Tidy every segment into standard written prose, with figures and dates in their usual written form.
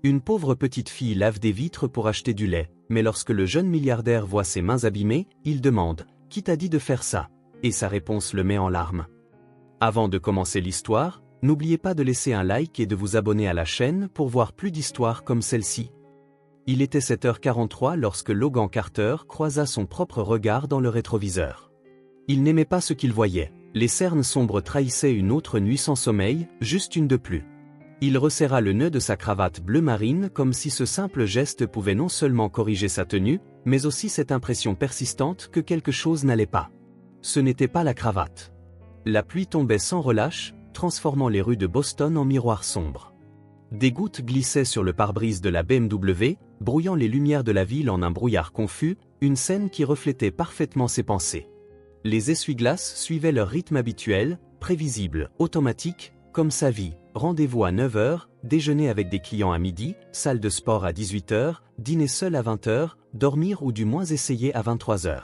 Une pauvre petite fille lave des vitres pour acheter du lait, mais lorsque le jeune milliardaire voit ses mains abîmées, il demande « Qui t'a dit de faire ça ?» et sa réponse le met en larmes. Avant de commencer l'histoire, n'oubliez pas de laisser un like et de vous abonner à la chaîne pour voir plus d'histoires comme celle-ci. Il était 7h43 lorsque Logan Carter croisa son propre regard dans le rétroviseur. Il n'aimait pas ce qu'il voyait. Les cernes sombres trahissaient une autre nuit sans sommeil, juste une de plus. Il resserra le nœud de sa cravate bleu marine comme si ce simple geste pouvait non seulement corriger sa tenue, mais aussi cette impression persistante que quelque chose n'allait pas. Ce n'était pas la cravate. La pluie tombait sans relâche, transformant les rues de Boston en miroirs sombres. Des gouttes glissaient sur le pare-brise de la BMW, brouillant les lumières de la ville en un brouillard confus, une scène qui reflétait parfaitement ses pensées. Les essuie-glaces suivaient leur rythme habituel, prévisible, automatique, comme sa vie. Rendez-vous à 9h, déjeuner avec des clients à midi, salle de sport à 18h, dîner seul à 20h, dormir ou du moins essayer à 23h.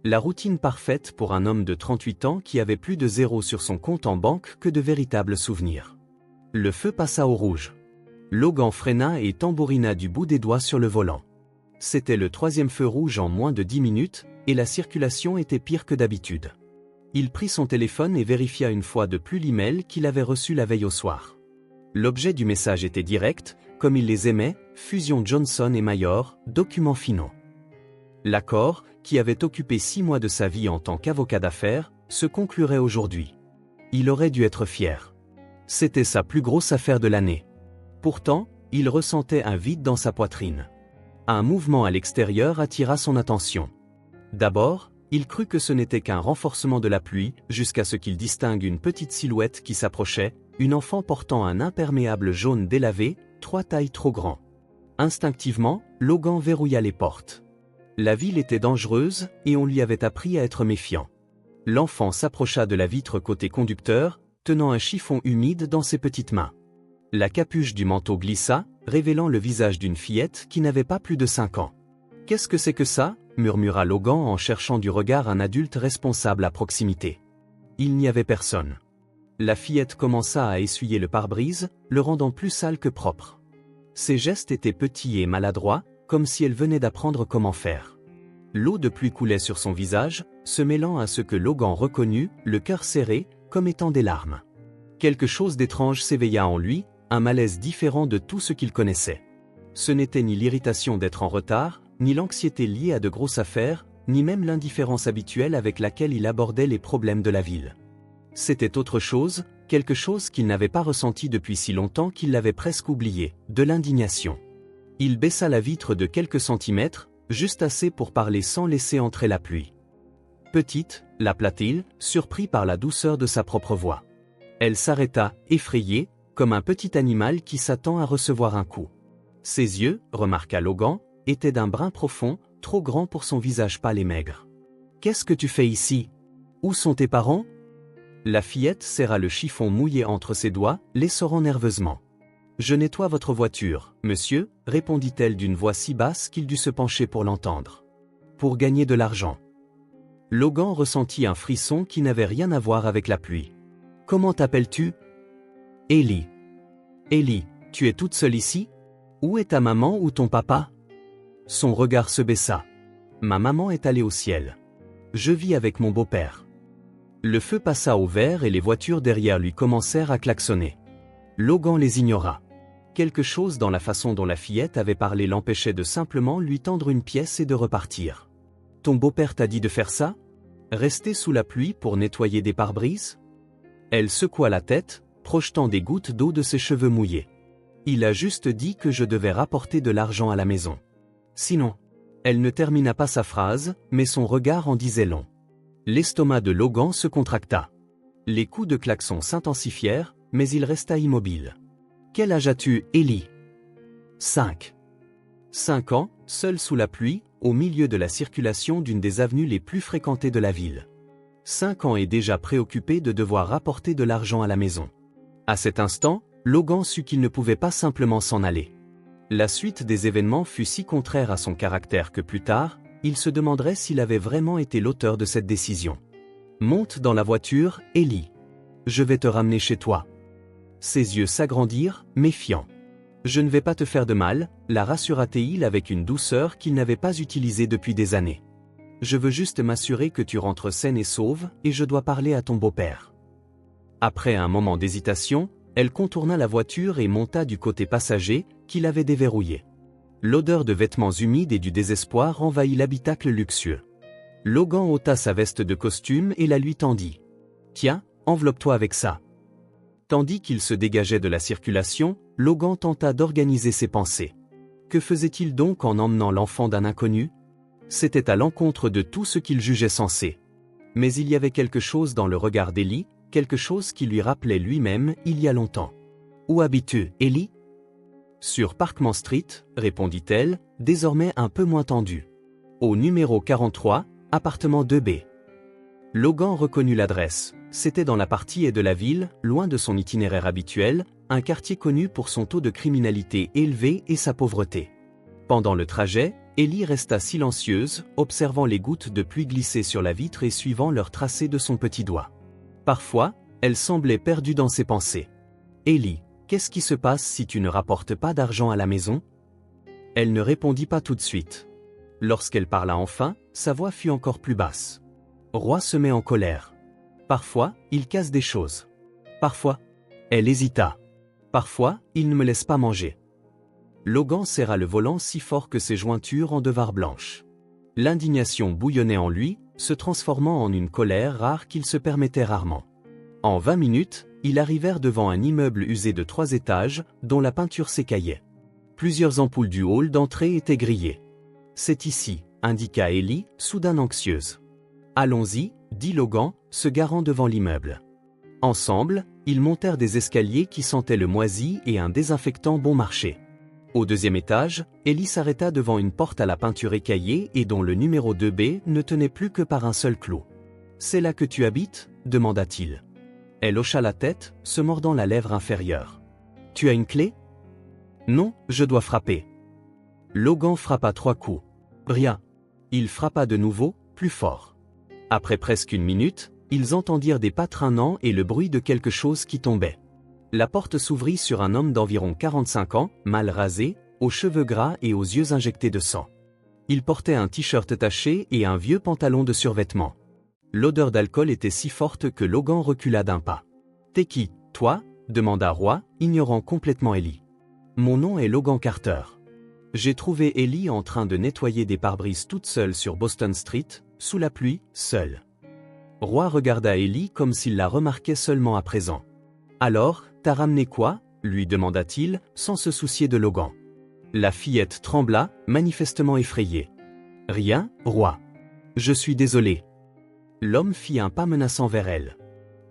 La routine parfaite pour un homme de 38 ans qui avait plus de zéro sur son compte en banque que de véritables souvenirs. Le feu passa au rouge. Logan freina et tambourina du bout des doigts sur le volant. C'était le 3e feu rouge en moins de 10 minutes, et la circulation était pire que d'habitude. Il prit son téléphone et vérifia une fois de plus l'email qu'il avait reçu la veille au soir. L'objet du message était direct, comme il les aimait, fusion Johnson et Mayor, documents finaux. L'accord, qui avait occupé 6 mois de sa vie en tant qu'avocat d'affaires, se conclurait aujourd'hui. Il aurait dû être fier. C'était sa plus grosse affaire de l'année. Pourtant, il ressentait un vide dans sa poitrine. Un mouvement à l'extérieur attira son attention. D'abord, il crut que ce n'était qu'un renforcement de la pluie, jusqu'à ce qu'il distingue une petite silhouette qui s'approchait, une enfant portant un imperméable jaune délavé, 3 tailles trop grand. Instinctivement, Logan verrouilla les portes. La ville était dangereuse, et on lui avait appris à être méfiant. L'enfant s'approcha de la vitre côté conducteur, tenant un chiffon humide dans ses petites mains. La capuche du manteau glissa, révélant le visage d'une fillette qui n'avait pas plus de 5 ans. « Qu'est-ce que c'est que ça ?» murmura Logan en cherchant du regard un adulte responsable à proximité. Il n'y avait personne. La fillette commença à essuyer le pare-brise, le rendant plus sale que propre. Ses gestes étaient petits et maladroits, comme si elle venait d'apprendre comment faire. L'eau de pluie coulait sur son visage, se mêlant à ce que Logan reconnut, le cœur serré, comme étant des larmes. Quelque chose d'étrange s'éveilla en lui, un malaise différent de tout ce qu'il connaissait. Ce n'était ni l'irritation d'être en retard, ni l'anxiété liée à de grosses affaires, ni même l'indifférence habituelle avec laquelle il abordait les problèmes de la ville. C'était autre chose, quelque chose qu'il n'avait pas ressenti depuis si longtemps qu'il l'avait presque oublié, de l'indignation. Il baissa la vitre de quelques centimètres, juste assez pour parler sans laisser entrer la pluie. Petite, l'appela-t-il, surpris par la douceur de sa propre voix. Elle s'arrêta, effrayée, comme un petit animal qui s'attend à recevoir un coup. Ses yeux, remarqua Logan, étaient d'un brun profond, trop grand pour son visage pâle et maigre. « Qu'est-ce que tu fais ici? Où sont tes parents ?» La fillette serra le chiffon mouillé entre ses doigts, l'essorant nerveusement. « Je nettoie votre voiture, monsieur, » répondit-elle d'une voix si basse qu'il dut se pencher pour l'entendre. « Pour gagner de l'argent. » Logan ressentit un frisson qui n'avait rien à voir avec la pluie. « Comment t'appelles-tu? »« Ellie. »« Ellie, tu es toute seule ici? Où est ta maman ou ton papa? » Son regard se baissa. « Ma maman est allée au ciel. Je vis avec mon beau-père. » Le feu passa au vert et les voitures derrière lui commencèrent à klaxonner. Logan les ignora. Quelque chose dans la façon dont la fillette avait parlé l'empêchait de simplement lui tendre une pièce et de repartir. « Ton beau-père t'a dit de faire ça? Rester sous la pluie pour nettoyer des pare-brises ?» Elle secoua la tête, projetant des gouttes d'eau de ses cheveux mouillés. « Il a juste dit que je devais rapporter de l'argent à la maison. Sinon. » Elle ne termina pas sa phrase, mais son regard en disait long. L'estomac de Logan se contracta. Les coups de klaxon s'intensifièrent, mais il resta immobile. « Quel âge as-tu, Ellie ?»« 5. » 5 ans, seul sous la pluie, au milieu de la circulation d'une des avenues les plus fréquentées de la ville. 5 ans et déjà préoccupé de devoir rapporter de l'argent à la maison. À cet instant, Logan sut qu'il ne pouvait pas simplement s'en aller. La suite des événements fut si contraire à son caractère que plus tard, il se demanderait s'il avait vraiment été l'auteur de cette décision. « Monte dans la voiture, Ellie. Je vais te ramener chez toi. » Ses yeux s'agrandirent, méfiants. Je ne vais pas te faire de mal, la rassura Théil avec une douceur qu'il n'avait pas utilisée depuis des années. Je veux juste m'assurer que tu rentres saine et sauve, et je dois parler à ton beau-père. Après un moment d'hésitation, elle contourna la voiture et monta du côté passager, qu'il avait déverrouillé. L'odeur de vêtements humides et du désespoir envahit l'habitacle luxueux. Logan ôta sa veste de costume et la lui tendit. « Tiens, enveloppe-toi avec ça. » Tandis qu'il se dégageait de la circulation, Logan tenta d'organiser ses pensées. Que faisait-il donc en emmenant l'enfant d'un inconnu? C'était à l'encontre de tout ce qu'il jugeait sensé. Mais il y avait quelque chose dans le regard d'Ellie, quelque chose qui lui rappelait lui-même il y a longtemps. « Où habites-tu, Ellie ?»« Sur Parkman Street, répondit-elle, désormais un peu moins tendue. « Au numéro 43, appartement 2B. » Logan reconnut l'adresse. C'était dans la partie est de la ville, loin de son itinéraire habituel, un quartier connu pour son taux de criminalité élevé et sa pauvreté. Pendant le trajet, Ellie resta silencieuse, observant les gouttes de pluie glisser sur la vitre et suivant leur tracé de son petit doigt. Parfois, elle semblait perdue dans ses pensées. « Ellie, qu'est-ce qui se passe si tu ne rapportes pas d'argent à la maison ?» Elle ne répondit pas tout de suite. Lorsqu'elle parla enfin, sa voix fut encore plus basse. Roy se met en colère. Parfois, il casse des choses. Parfois, elle hésita. Parfois, il ne me laisse pas manger. Logan serra le volant si fort que ses jointures en devinrent blanches. L'indignation bouillonnait en lui, se transformant en une colère rare qu'il se permettait rarement. En 20 minutes, ils arrivèrent devant un immeuble usé de 3 étages, dont la peinture s'écaillait. Plusieurs ampoules du hall d'entrée étaient grillées. « C'est ici », indiqua Ellie, soudain anxieuse. « Allons-y », dit Logan, se garant devant l'immeuble. Ensemble, ils montèrent des escaliers qui sentaient le moisi et un désinfectant bon marché. Au 2e étage, Ellie s'arrêta devant une porte à la peinture écaillée et dont le numéro 2B ne tenait plus que par un seul clou. « C'est là que tu habites ?» demanda-t-il. Elle hocha la tête, se mordant la lèvre inférieure. « Tu as une clé ?»« Non, je dois frapper. » Logan frappa 3 coups. Rien. Il frappa de nouveau, plus fort. Après presque une minute, ils entendirent des pas traînants et le bruit de quelque chose qui tombait. La porte s'ouvrit sur un homme d'environ 45 ans, mal rasé, aux cheveux gras et aux yeux injectés de sang. Il portait un t-shirt taché et un vieux pantalon de survêtement. L'odeur d'alcool était si forte que Logan recula d'un pas. « T'es qui, toi ?» demanda Roy, ignorant complètement Ellie. « Mon nom est Logan Carter. J'ai trouvé Ellie en train de nettoyer des pare-brises toute seule sur Boston Street, sous la pluie, seule. » Roy regarda Ellie comme s'il la remarquait seulement à présent. « Alors, t'as ramené quoi ?» lui demanda-t-il, sans se soucier de Logan. La fillette trembla, manifestement effrayée. « Rien, Roy. Je suis désolé. » L'homme fit un pas menaçant vers elle.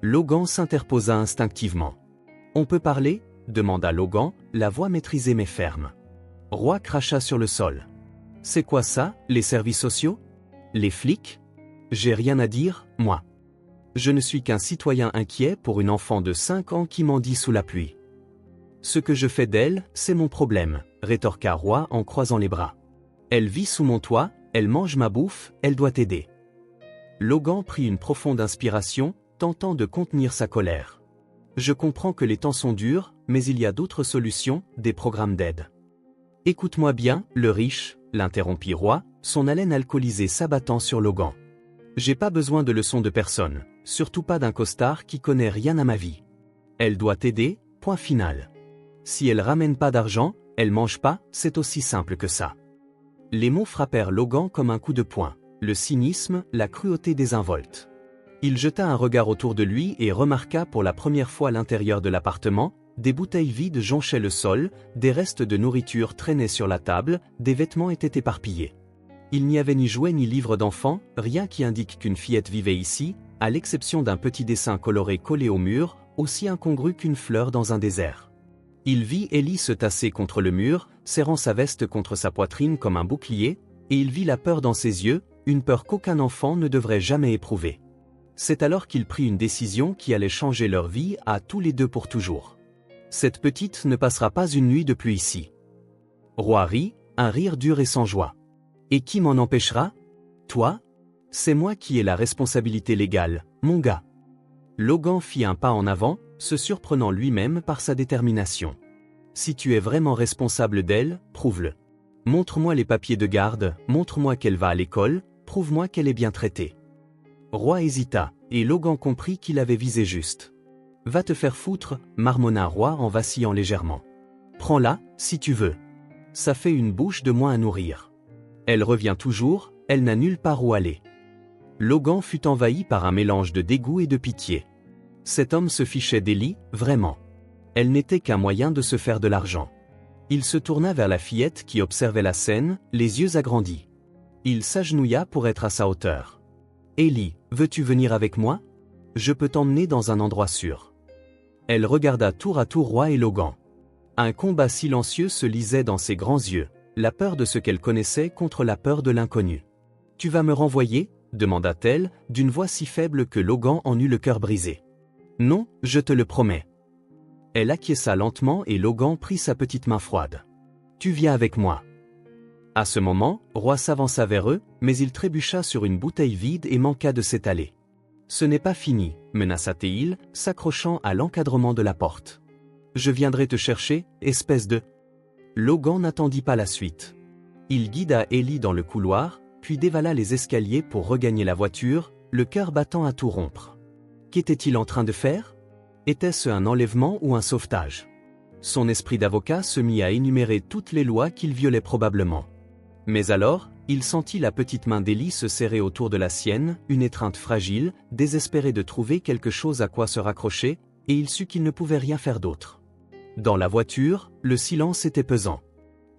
Logan s'interposa instinctivement. « On peut parler ?» demanda Logan, la voix maîtrisée mais ferme. Roy cracha sur le sol. « C'est quoi ça, les services sociaux? Les flics? J'ai rien à dire, moi. Je ne suis qu'un citoyen inquiet pour une enfant de 5 ans qui mendie sous la pluie. »« Ce que je fais d'elle, c'est mon problème, » rétorqua Roy en croisant les bras. « Elle vit sous mon toit, elle mange ma bouffe, elle doit t'aider. » Logan prit une profonde inspiration, tentant de contenir sa colère. « Je comprends que les temps sont durs, mais il y a d'autres solutions, des programmes d'aide. »« Écoute-moi bien, le riche, » l'interrompit Roy, son haleine alcoolisée s'abattant sur Logan. « J'ai pas besoin de leçons de personne, surtout pas d'un costard qui connaît rien à ma vie. Elle doit t'aider, point final. Si elle ramène pas d'argent, elle mange pas, c'est aussi simple que ça. » Les mots frappèrent Logan comme un coup de poing. Le cynisme, la cruauté désinvolte. Il jeta un regard autour de lui et remarqua pour la première fois l'intérieur de l'appartement, des bouteilles vides jonchaient le sol, des restes de nourriture traînaient sur la table, des vêtements étaient éparpillés. Il n'y avait ni jouets ni livres d'enfants, rien qui indique qu'une fillette vivait ici, à l'exception d'un petit dessin coloré collé au mur, aussi incongru qu'une fleur dans un désert. Il vit Ellie se tasser contre le mur, serrant sa veste contre sa poitrine comme un bouclier, et il vit la peur dans ses yeux, une peur qu'aucun enfant ne devrait jamais éprouver. C'est alors qu'il prit une décision qui allait changer leur vie à tous les deux pour toujours. Cette petite ne passera pas une nuit de plus ici. Roy rit, un rire dur et sans joie. Et qui m'en empêchera? Toi? C'est moi qui ai la responsabilité légale, mon gars. Logan fit un pas en avant, se surprenant lui-même par sa détermination. Si tu es vraiment responsable d'elle, prouve-le. Montre-moi les papiers de garde, montre-moi qu'elle va à l'école, prouve-moi qu'elle est bien traitée. Roy hésita, et Logan comprit qu'il avait visé juste. Va te faire foutre, marmonna Roy en vacillant légèrement. Prends-la, si tu veux. Ça fait une bouche de moins à nourrir. Elle revient toujours, elle n'a nulle part où aller. Logan fut envahi par un mélange de dégoût et de pitié. Cet homme se fichait d'Ellie, vraiment. Elle n'était qu'un moyen de se faire de l'argent. Il se tourna vers la fillette qui observait la scène, les yeux agrandis. Il s'agenouilla pour être à sa hauteur. Ellie, veux-tu venir avec moi? Je peux t'emmener dans un endroit sûr. Elle regarda tour à tour Roy et Logan. Un combat silencieux se lisait dans ses grands yeux, la peur de ce qu'elle connaissait contre la peur de l'inconnu. Tu vas me renvoyer? Demanda-t-elle, d'une voix si faible que Logan en eut le cœur brisé. Non, je te le promets. Elle acquiesça lentement et Logan prit sa petite main froide. Tu viens avec moi. À ce moment, Roy s'avança vers eux, mais il trébucha sur une bouteille vide et manqua de s'étaler. Ce n'est pas fini, menaça-t-il, s'accrochant à l'encadrement de la porte. Je viendrai te chercher, espèce de... Logan n'attendit pas la suite. Il guida Ellie dans le couloir, puis dévala les escaliers pour regagner la voiture, le cœur battant à tout rompre. Qu'était-il en train de faire? Était-ce un enlèvement ou un sauvetage? Son esprit d'avocat se mit à énumérer toutes les lois qu'il violait probablement. Mais alors, il sentit la petite main d'Ellie se serrer autour de la sienne, une étreinte fragile, désespéré de trouver quelque chose à quoi se raccrocher, et il sut qu'il ne pouvait rien faire d'autre. Dans la voiture, le silence était pesant.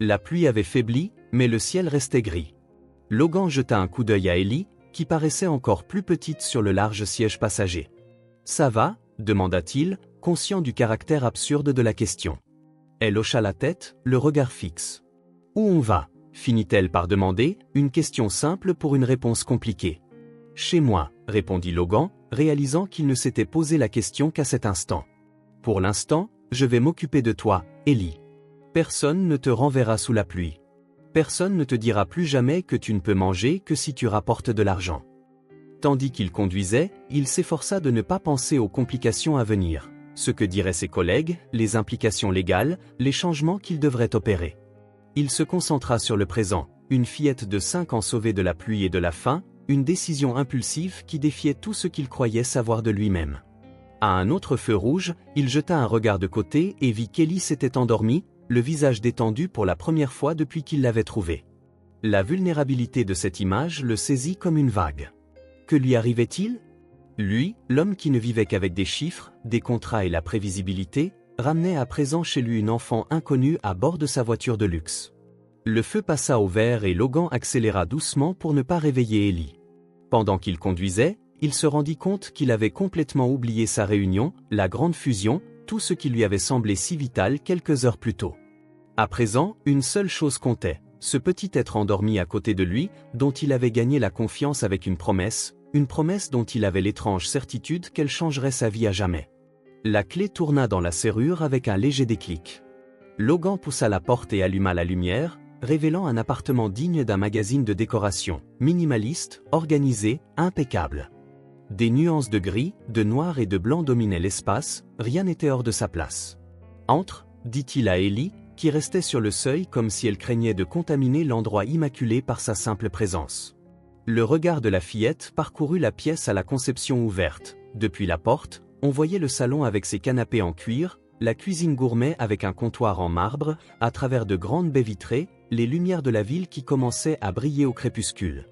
La pluie avait faibli, mais le ciel restait gris. Logan jeta un coup d'œil à Ellie, qui paraissait encore plus petite sur le large siège passager. « Ça va ?» demanda-t-il, conscient du caractère absurde de la question. Elle hocha la tête, le regard fixe. « Où on va ?» finit-elle par demander, une question simple pour une réponse compliquée. « Chez moi » répondit Logan, réalisant qu'il ne s'était posé la question qu'à cet instant. « Pour l'instant, je vais m'occuper de toi, Ellie. Personne ne te renverra sous la pluie. Personne ne te dira plus jamais que tu ne peux manger que si tu rapportes de l'argent. » Tandis qu'il conduisait, il s'efforça de ne pas penser aux complications à venir, ce que diraient ses collègues, les implications légales, les changements qu'il devrait opérer. Il se concentra sur le présent, une fillette de 5 ans sauvée de la pluie et de la faim, une décision impulsive qui défiait tout ce qu'il croyait savoir de lui-même. À un autre feu rouge, il jeta un regard de côté et vit qu'Ellie s'était endormie, le visage détendu pour la première fois depuis qu'il l'avait trouvée. La vulnérabilité de cette image le saisit comme une vague. Que lui arrivait-il? Lui, l'homme qui ne vivait qu'avec des chiffres, des contrats et la prévisibilité, ramenait à présent chez lui une enfant inconnue à bord de sa voiture de luxe. Le feu passa au vert et Logan accéléra doucement pour ne pas réveiller Ellie. Pendant qu'il conduisait, il se rendit compte qu'il avait complètement oublié sa réunion, la grande fusion, tout ce qui lui avait semblé si vital quelques heures plus tôt. À présent, une seule chose comptait, ce petit être endormi à côté de lui, dont il avait gagné la confiance avec une promesse dont il avait l'étrange certitude qu'elle changerait sa vie à jamais. La clé tourna dans la serrure avec un léger déclic. Logan poussa la porte et alluma la lumière, révélant un appartement digne d'un magazine de décoration, minimaliste, organisé, impeccable. Des nuances de gris, de noir et de blanc dominaient l'espace, rien n'était hors de sa place. « Entre » dit-il à Ellie, qui restait sur le seuil comme si elle craignait de contaminer l'endroit immaculé par sa simple présence. Le regard de la fillette parcourut la pièce à la conception ouverte. Depuis la porte, on voyait le salon avec ses canapés en cuir, la cuisine gourmet avec un comptoir en marbre, à travers de grandes baies vitrées, les lumières de la ville qui commençaient à briller au crépuscule.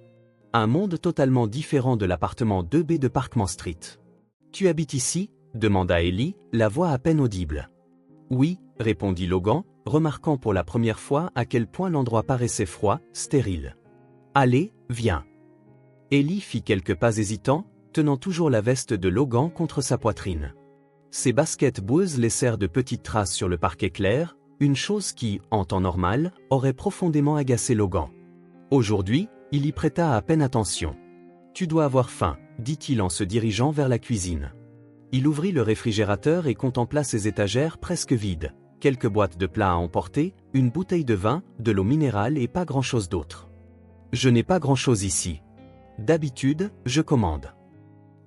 Un monde totalement différent de l'appartement 2B de Parkman Street. « Tu habites ici ?» demanda Ellie, la voix à peine audible. « Oui » répondit Logan, remarquant pour la première fois à quel point l'endroit paraissait froid, stérile. « Allez, viens. » Ellie fit quelques pas hésitants, tenant toujours la veste de Logan contre sa poitrine. Ses baskets boueuses laissèrent de petites traces sur le parquet clair, une chose qui, en temps normal, aurait profondément agacé Logan. Aujourd'hui, il y prêta à peine attention. « Tu dois avoir faim » dit-il en se dirigeant vers la cuisine. Il ouvrit le réfrigérateur et contempla ses étagères presque vides, quelques boîtes de plats à emporter, une bouteille de vin, de l'eau minérale et pas grand-chose d'autre. « Je n'ai pas grand-chose ici. D'habitude, je commande. »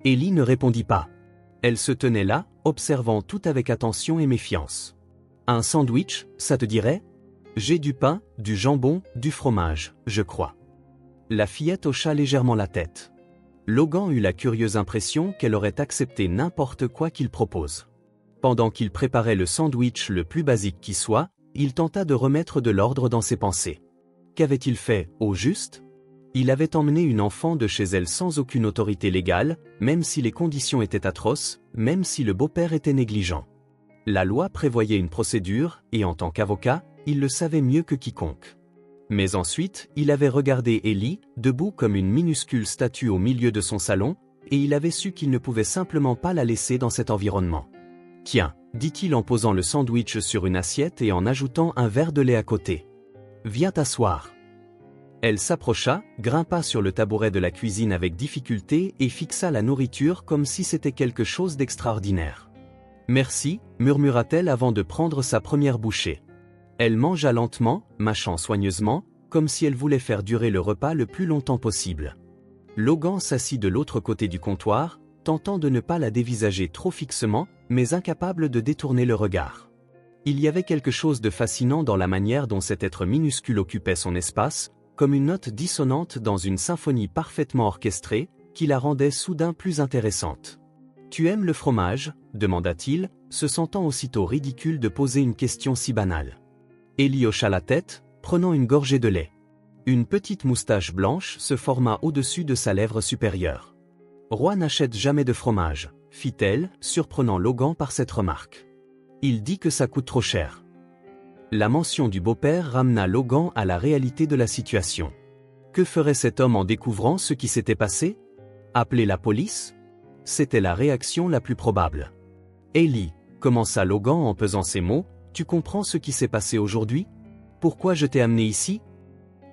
Ellie ne répondit pas. Elle se tenait là, observant tout avec attention et méfiance. Un sandwich, ça te dirait? J'ai du pain, du jambon, du fromage, je crois. La fillette hocha légèrement la tête. Logan eut la curieuse impression qu'elle aurait accepté n'importe quoi qu'il propose. Pendant qu'il préparait le sandwich le plus basique qui soit, il tenta de remettre de l'ordre dans ses pensées. Qu'avait-il fait, au juste? Il avait emmené une enfant de chez elle sans aucune autorité légale, même si les conditions étaient atroces, même si le beau-père était négligent. La loi prévoyait une procédure, et en tant qu'avocat, il le savait mieux que quiconque. Mais ensuite, il avait regardé Ellie, debout comme une minuscule statue au milieu de son salon, et il avait su qu'il ne pouvait simplement pas la laisser dans cet environnement. « Tiens », dit-il en posant le sandwich sur une assiette et en ajoutant un verre de lait à côté. « Viens t'asseoir. » Elle s'approcha, grimpa sur le tabouret de la cuisine avec difficulté et fixa la nourriture comme si c'était quelque chose d'extraordinaire. « Merci », murmura-t-elle avant de prendre sa première bouchée. Elle mangea lentement, mâchant soigneusement, comme si elle voulait faire durer le repas le plus longtemps possible. Logan s'assit de l'autre côté du comptoir, tentant de ne pas la dévisager trop fixement, mais incapable de détourner le regard. Il y avait quelque chose de fascinant dans la manière dont cet être minuscule occupait son espace, comme une note dissonante dans une symphonie parfaitement orchestrée, qui la rendait soudain plus intéressante. « Tu aimes le fromage ?» demanda-t-il, se sentant aussitôt ridicule de poser une question si banale. Ellie hocha la tête, prenant une gorgée de lait. Une petite moustache blanche se forma au-dessus de sa lèvre supérieure. « Roy n'achète jamais de fromage », fit-elle, surprenant Logan par cette remarque. « Il dit que ça coûte trop cher. » La mention du beau-père ramena Logan à la réalité de la situation. Que ferait cet homme en découvrant ce qui s'était passé? Appeler la police? C'était la réaction la plus probable. « Ellie », commença Logan en pesant ses mots, « tu comprends ce qui s'est passé aujourd'hui? Pourquoi je t'ai amené ici ?»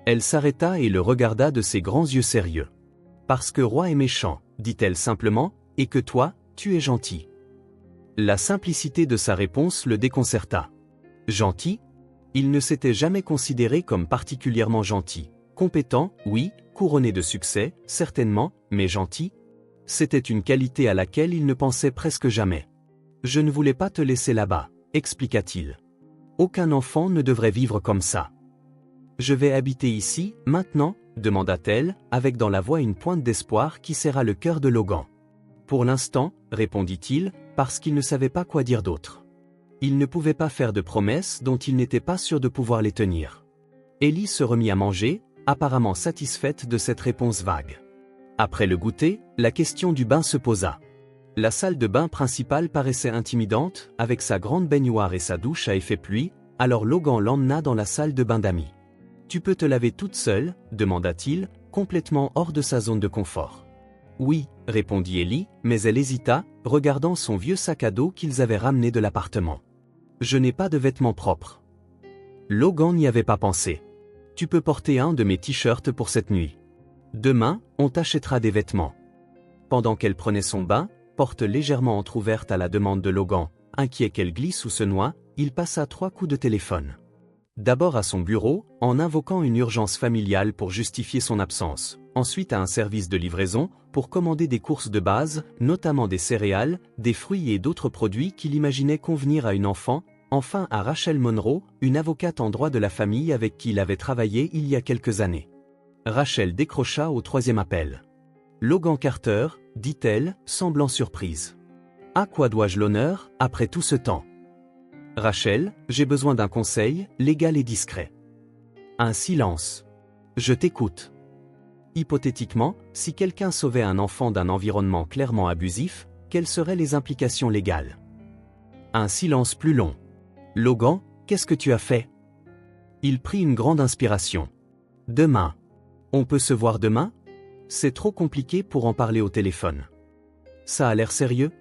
Elle s'arrêta et le regarda de ses grands yeux sérieux. « Parce que Roy est méchant, » dit-elle simplement, « et que toi, tu es gentil. » La simplicité de sa réponse le déconcerta. Gentil? Il ne s'était jamais considéré comme particulièrement gentil. Compétent, oui, couronné de succès, certainement, mais gentil? C'était une qualité à laquelle il ne pensait presque jamais. « Je ne voulais pas te laisser là-bas », expliqua-t-il. « Aucun enfant ne devrait vivre comme ça. »« Je vais habiter ici, maintenant ?» demanda-t-elle, avec dans la voix une pointe d'espoir qui serra le cœur de Logan. « Pour l'instant, » répondit-il, parce qu'il ne savait pas quoi dire d'autre. Il ne pouvait pas faire de promesses dont il n'était pas sûr de pouvoir les tenir. Ellie se remit à manger, apparemment satisfaite de cette réponse vague. Après le goûter, la question du bain se posa. La salle de bain principale paraissait intimidante, avec sa grande baignoire et sa douche à effet pluie, alors Logan l'emmena dans la salle de bain d'amis. « Tu peux te laver toute seule ?» demanda-t-il, complètement hors de sa zone de confort. « Oui », répondit Ellie, mais elle hésita, regardant son vieux sac à dos qu'ils avaient ramené de l'appartement. « Je n'ai pas de vêtements propres. » Logan n'y avait pas pensé. « Tu peux porter un de mes t-shirts pour cette nuit. Demain, on t'achètera des vêtements. » Pendant qu'elle prenait son bain, porte légèrement entr'ouverte à la demande de Logan, inquiet qu'elle glisse ou se noie, il passa 3 coups de téléphone. D'abord à son bureau, en invoquant une urgence familiale pour justifier son absence, ensuite à un service de livraison, pour commander des courses de base, notamment des céréales, des fruits et d'autres produits qu'il imaginait convenir à une enfant, enfin à Rachel Monroe, une avocate en droit de la famille avec qui il avait travaillé il y a quelques années. Rachel décrocha au 3e appel. « Logan Carter », dit-elle, semblant surprise. « À quoi dois-je l'honneur, après tout ce temps ? » « Rachel, j'ai besoin d'un conseil, légal et discret. » Un silence. « Je t'écoute. » Hypothétiquement, si quelqu'un sauvait un enfant d'un environnement clairement abusif, quelles seraient les implications légales? Un silence plus long. « Logan, qu'est-ce que tu as fait ?» Il prit une grande inspiration. « Demain. On peut se voir demain ? C'est trop compliqué pour en parler au téléphone. » Ça a l'air sérieux ?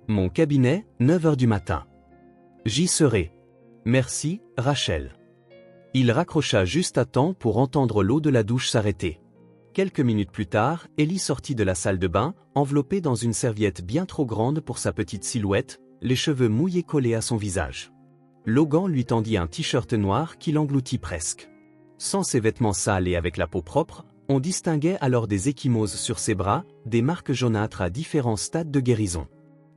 Mon cabinet, 9h du matin. J'y serai. Merci, Rachel. Il raccrocha juste à temps pour entendre l'eau de la douche s'arrêter. Quelques minutes plus tard, Ellie sortit de la salle de bain, enveloppée dans une serviette bien trop grande pour sa petite silhouette, les cheveux mouillés collés à son visage. Logan lui tendit un t-shirt noir qui l'engloutit presque. Sans ses vêtements sales et avec la peau propre, on distinguait alors des ecchymoses sur ses bras, des marques jaunâtres à différents stades de guérison.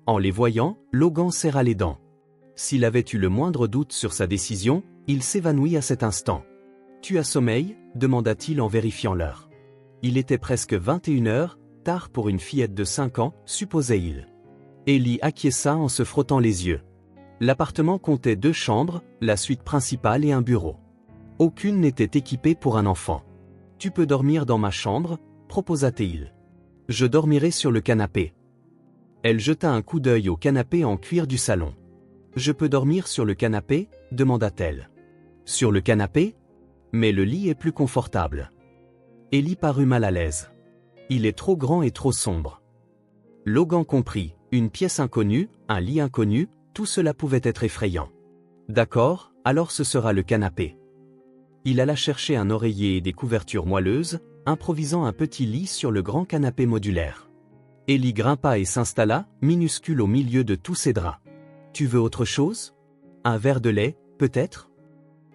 En les voyant, Logan serra les dents. S'il avait eu le moindre doute sur sa décision, il s'évanouit à cet instant. « Tu as sommeil ?» demanda-t-il en vérifiant l'heure. Il était presque 21 heures, tard pour une fillette de 5 ans, supposait-il. Ellie acquiesça en se frottant les yeux. L'appartement comptait 2 chambres, la suite principale et un bureau. Aucune n'était équipée pour un enfant. « Tu peux dormir dans ma chambre ?» proposa-t-il. « Je dormirai sur le canapé. » Elle jeta un coup d'œil au canapé en cuir du salon. « Je peux dormir sur le canapé ?» demanda-t-elle. « Sur le canapé ? Mais le lit est plus confortable. » Ellie parut mal à l'aise. « Il est trop grand et trop sombre. » Logan comprit, une pièce inconnue, un lit inconnu, tout cela pouvait être effrayant. « D'accord, alors ce sera le canapé. » Il alla chercher un oreiller et des couvertures moelleuses, improvisant un petit lit sur le grand canapé modulaire. Ellie grimpa et s'installa, minuscule au milieu de tous ses draps. « Tu veux autre chose ? Un verre de lait, peut-être ?»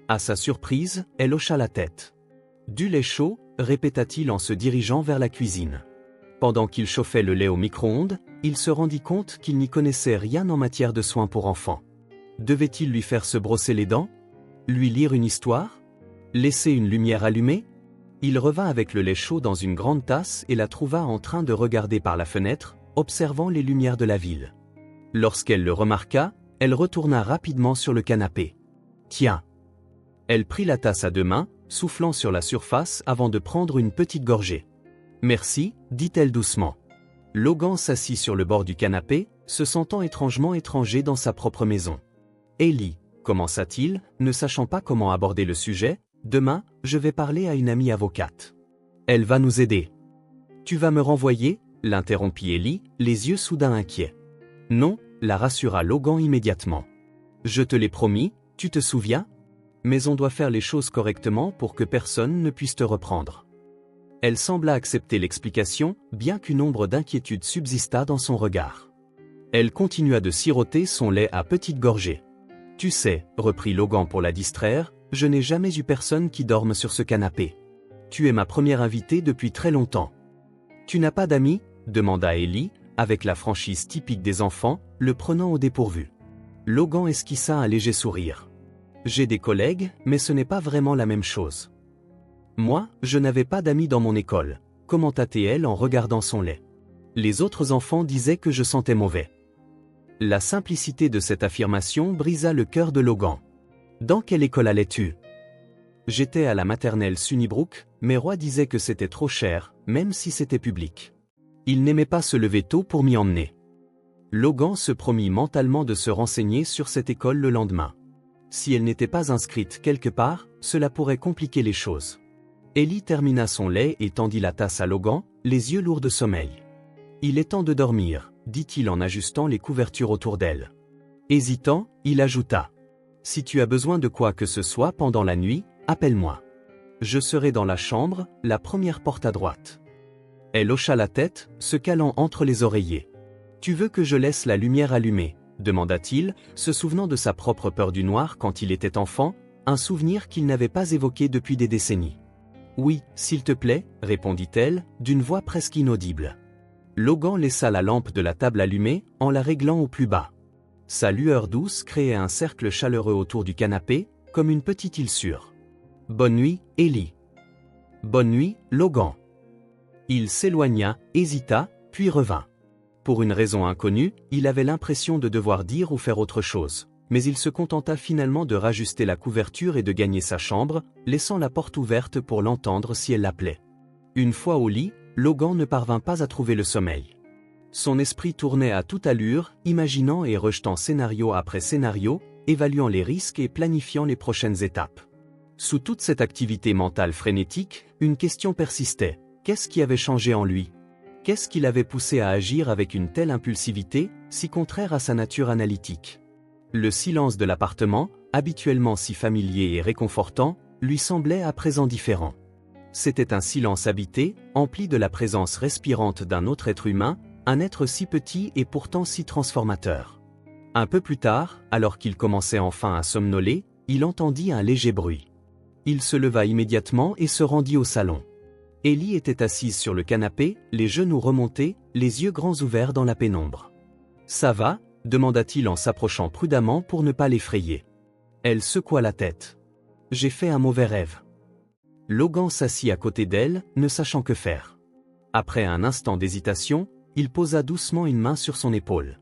À sa surprise, elle hocha la tête. « Du lait chaud ?» répéta-t-il en se dirigeant vers la cuisine. Pendant qu'il chauffait le lait au micro-ondes, il se rendit compte qu'il n'y connaissait rien en matière de soins pour enfants. Devait-il lui faire se brosser les dents ? Lui lire une histoire ? Laisser une lumière allumée ? Il revint avec le lait chaud dans une grande tasse et la trouva en train de regarder par la fenêtre, observant les lumières de la ville. Lorsqu'elle le remarqua, elle retourna rapidement sur le canapé. « Tiens !» Elle prit la tasse à 2 mains, soufflant sur la surface avant de prendre une petite gorgée. « Merci », dit-elle doucement. Logan s'assit sur le bord du canapé, se sentant étrangement étranger dans sa propre maison. « Ellie », commença-t-il, ne sachant pas comment aborder le sujet, « demain, je vais parler à une amie avocate. Elle va nous aider. »« Tu vas me renvoyer ?» l'interrompit Ellie, les yeux soudain inquiets. « Non », la rassura Logan immédiatement. « Je te l'ai promis, tu te souviens ? Mais on doit faire les choses correctement pour que personne ne puisse te reprendre. » Elle sembla accepter l'explication, bien qu'une ombre d'inquiétude subsistât dans son regard. Elle continua de siroter son lait à petites gorgées. « Tu sais, » reprit Logan pour la distraire, « je n'ai jamais eu personne qui dorme sur ce canapé. Tu es ma première invitée depuis très longtemps. »« Tu n'as pas d'amis ?» demanda Ellie, avec la franchise typique des enfants, le prenant au dépourvu. Logan esquissa un léger sourire. « J'ai des collègues, mais ce n'est pas vraiment la même chose. »« Moi, je n'avais pas d'amis dans mon école, » commenta-t-elle en regardant son lait. « Les autres enfants disaient que je sentais mauvais. » La simplicité de cette affirmation brisa le cœur de Logan. « Dans quelle école allais-tu ? » J'étais à la maternelle Sunnybrook, mais Roy disait que c'était trop cher, même si c'était public. Il n'aimait pas se lever tôt pour m'y emmener. Logan se promit mentalement de se renseigner sur cette école le lendemain. Si elle n'était pas inscrite quelque part, cela pourrait compliquer les choses. Ellie termina son lait et tendit la tasse à Logan, les yeux lourds de sommeil. « Il est temps de dormir », dit-il en ajustant les couvertures autour d'elle. Hésitant, il ajouta. « Si tu as besoin de quoi que ce soit pendant la nuit, appelle-moi. Je serai dans la chambre, la première porte à droite. » Elle hocha la tête, se calant entre les oreillers. « Tu veux que je laisse la lumière allumée ?» demanda-t-il, se souvenant de sa propre peur du noir quand il était enfant, un souvenir qu'il n'avait pas évoqué depuis des décennies. « Oui, s'il te plaît, » répondit-elle, d'une voix presque inaudible. Logan laissa la lampe de la table allumée, en la réglant au plus bas. Sa lueur douce créait un cercle chaleureux autour du canapé, comme une petite île sûre. « Bonne nuit, Ellie. »« Bonne nuit, Logan. » Il s'éloigna, hésita, puis revint. Pour une raison inconnue, il avait l'impression de devoir dire ou faire autre chose, mais il se contenta finalement de rajuster la couverture et de gagner sa chambre, laissant la porte ouverte pour l'entendre si elle l'appelait. Une fois au lit, Logan ne parvint pas à trouver le sommeil. Son esprit tournait à toute allure, imaginant et rejetant scénario après scénario, évaluant les risques et planifiant les prochaines étapes. Sous toute cette activité mentale frénétique, une question persistait. Qu'est-ce qui avait changé en lui ? Qu'est-ce qui l'avait poussé à agir avec une telle impulsivité, si contraire à sa nature analytique ? Le silence de l'appartement, habituellement si familier et réconfortant, lui semblait à présent différent. C'était un silence habité, empli de la présence respirante d'un autre être humain, un être si petit et pourtant si transformateur. Un peu plus tard, alors qu'il commençait enfin à somnoler, il entendit un léger bruit. Il se leva immédiatement et se rendit au salon. Ellie était assise sur le canapé, les genoux remontés, les yeux grands ouverts dans la pénombre. « Ça va ?» demanda-t-il en s'approchant prudemment pour ne pas l'effrayer. Elle secoua la tête. J'ai fait un mauvais rêve. Logan s'assit à côté d'elle, ne sachant que faire. Après un instant d'hésitation, il posa doucement une main sur son épaule.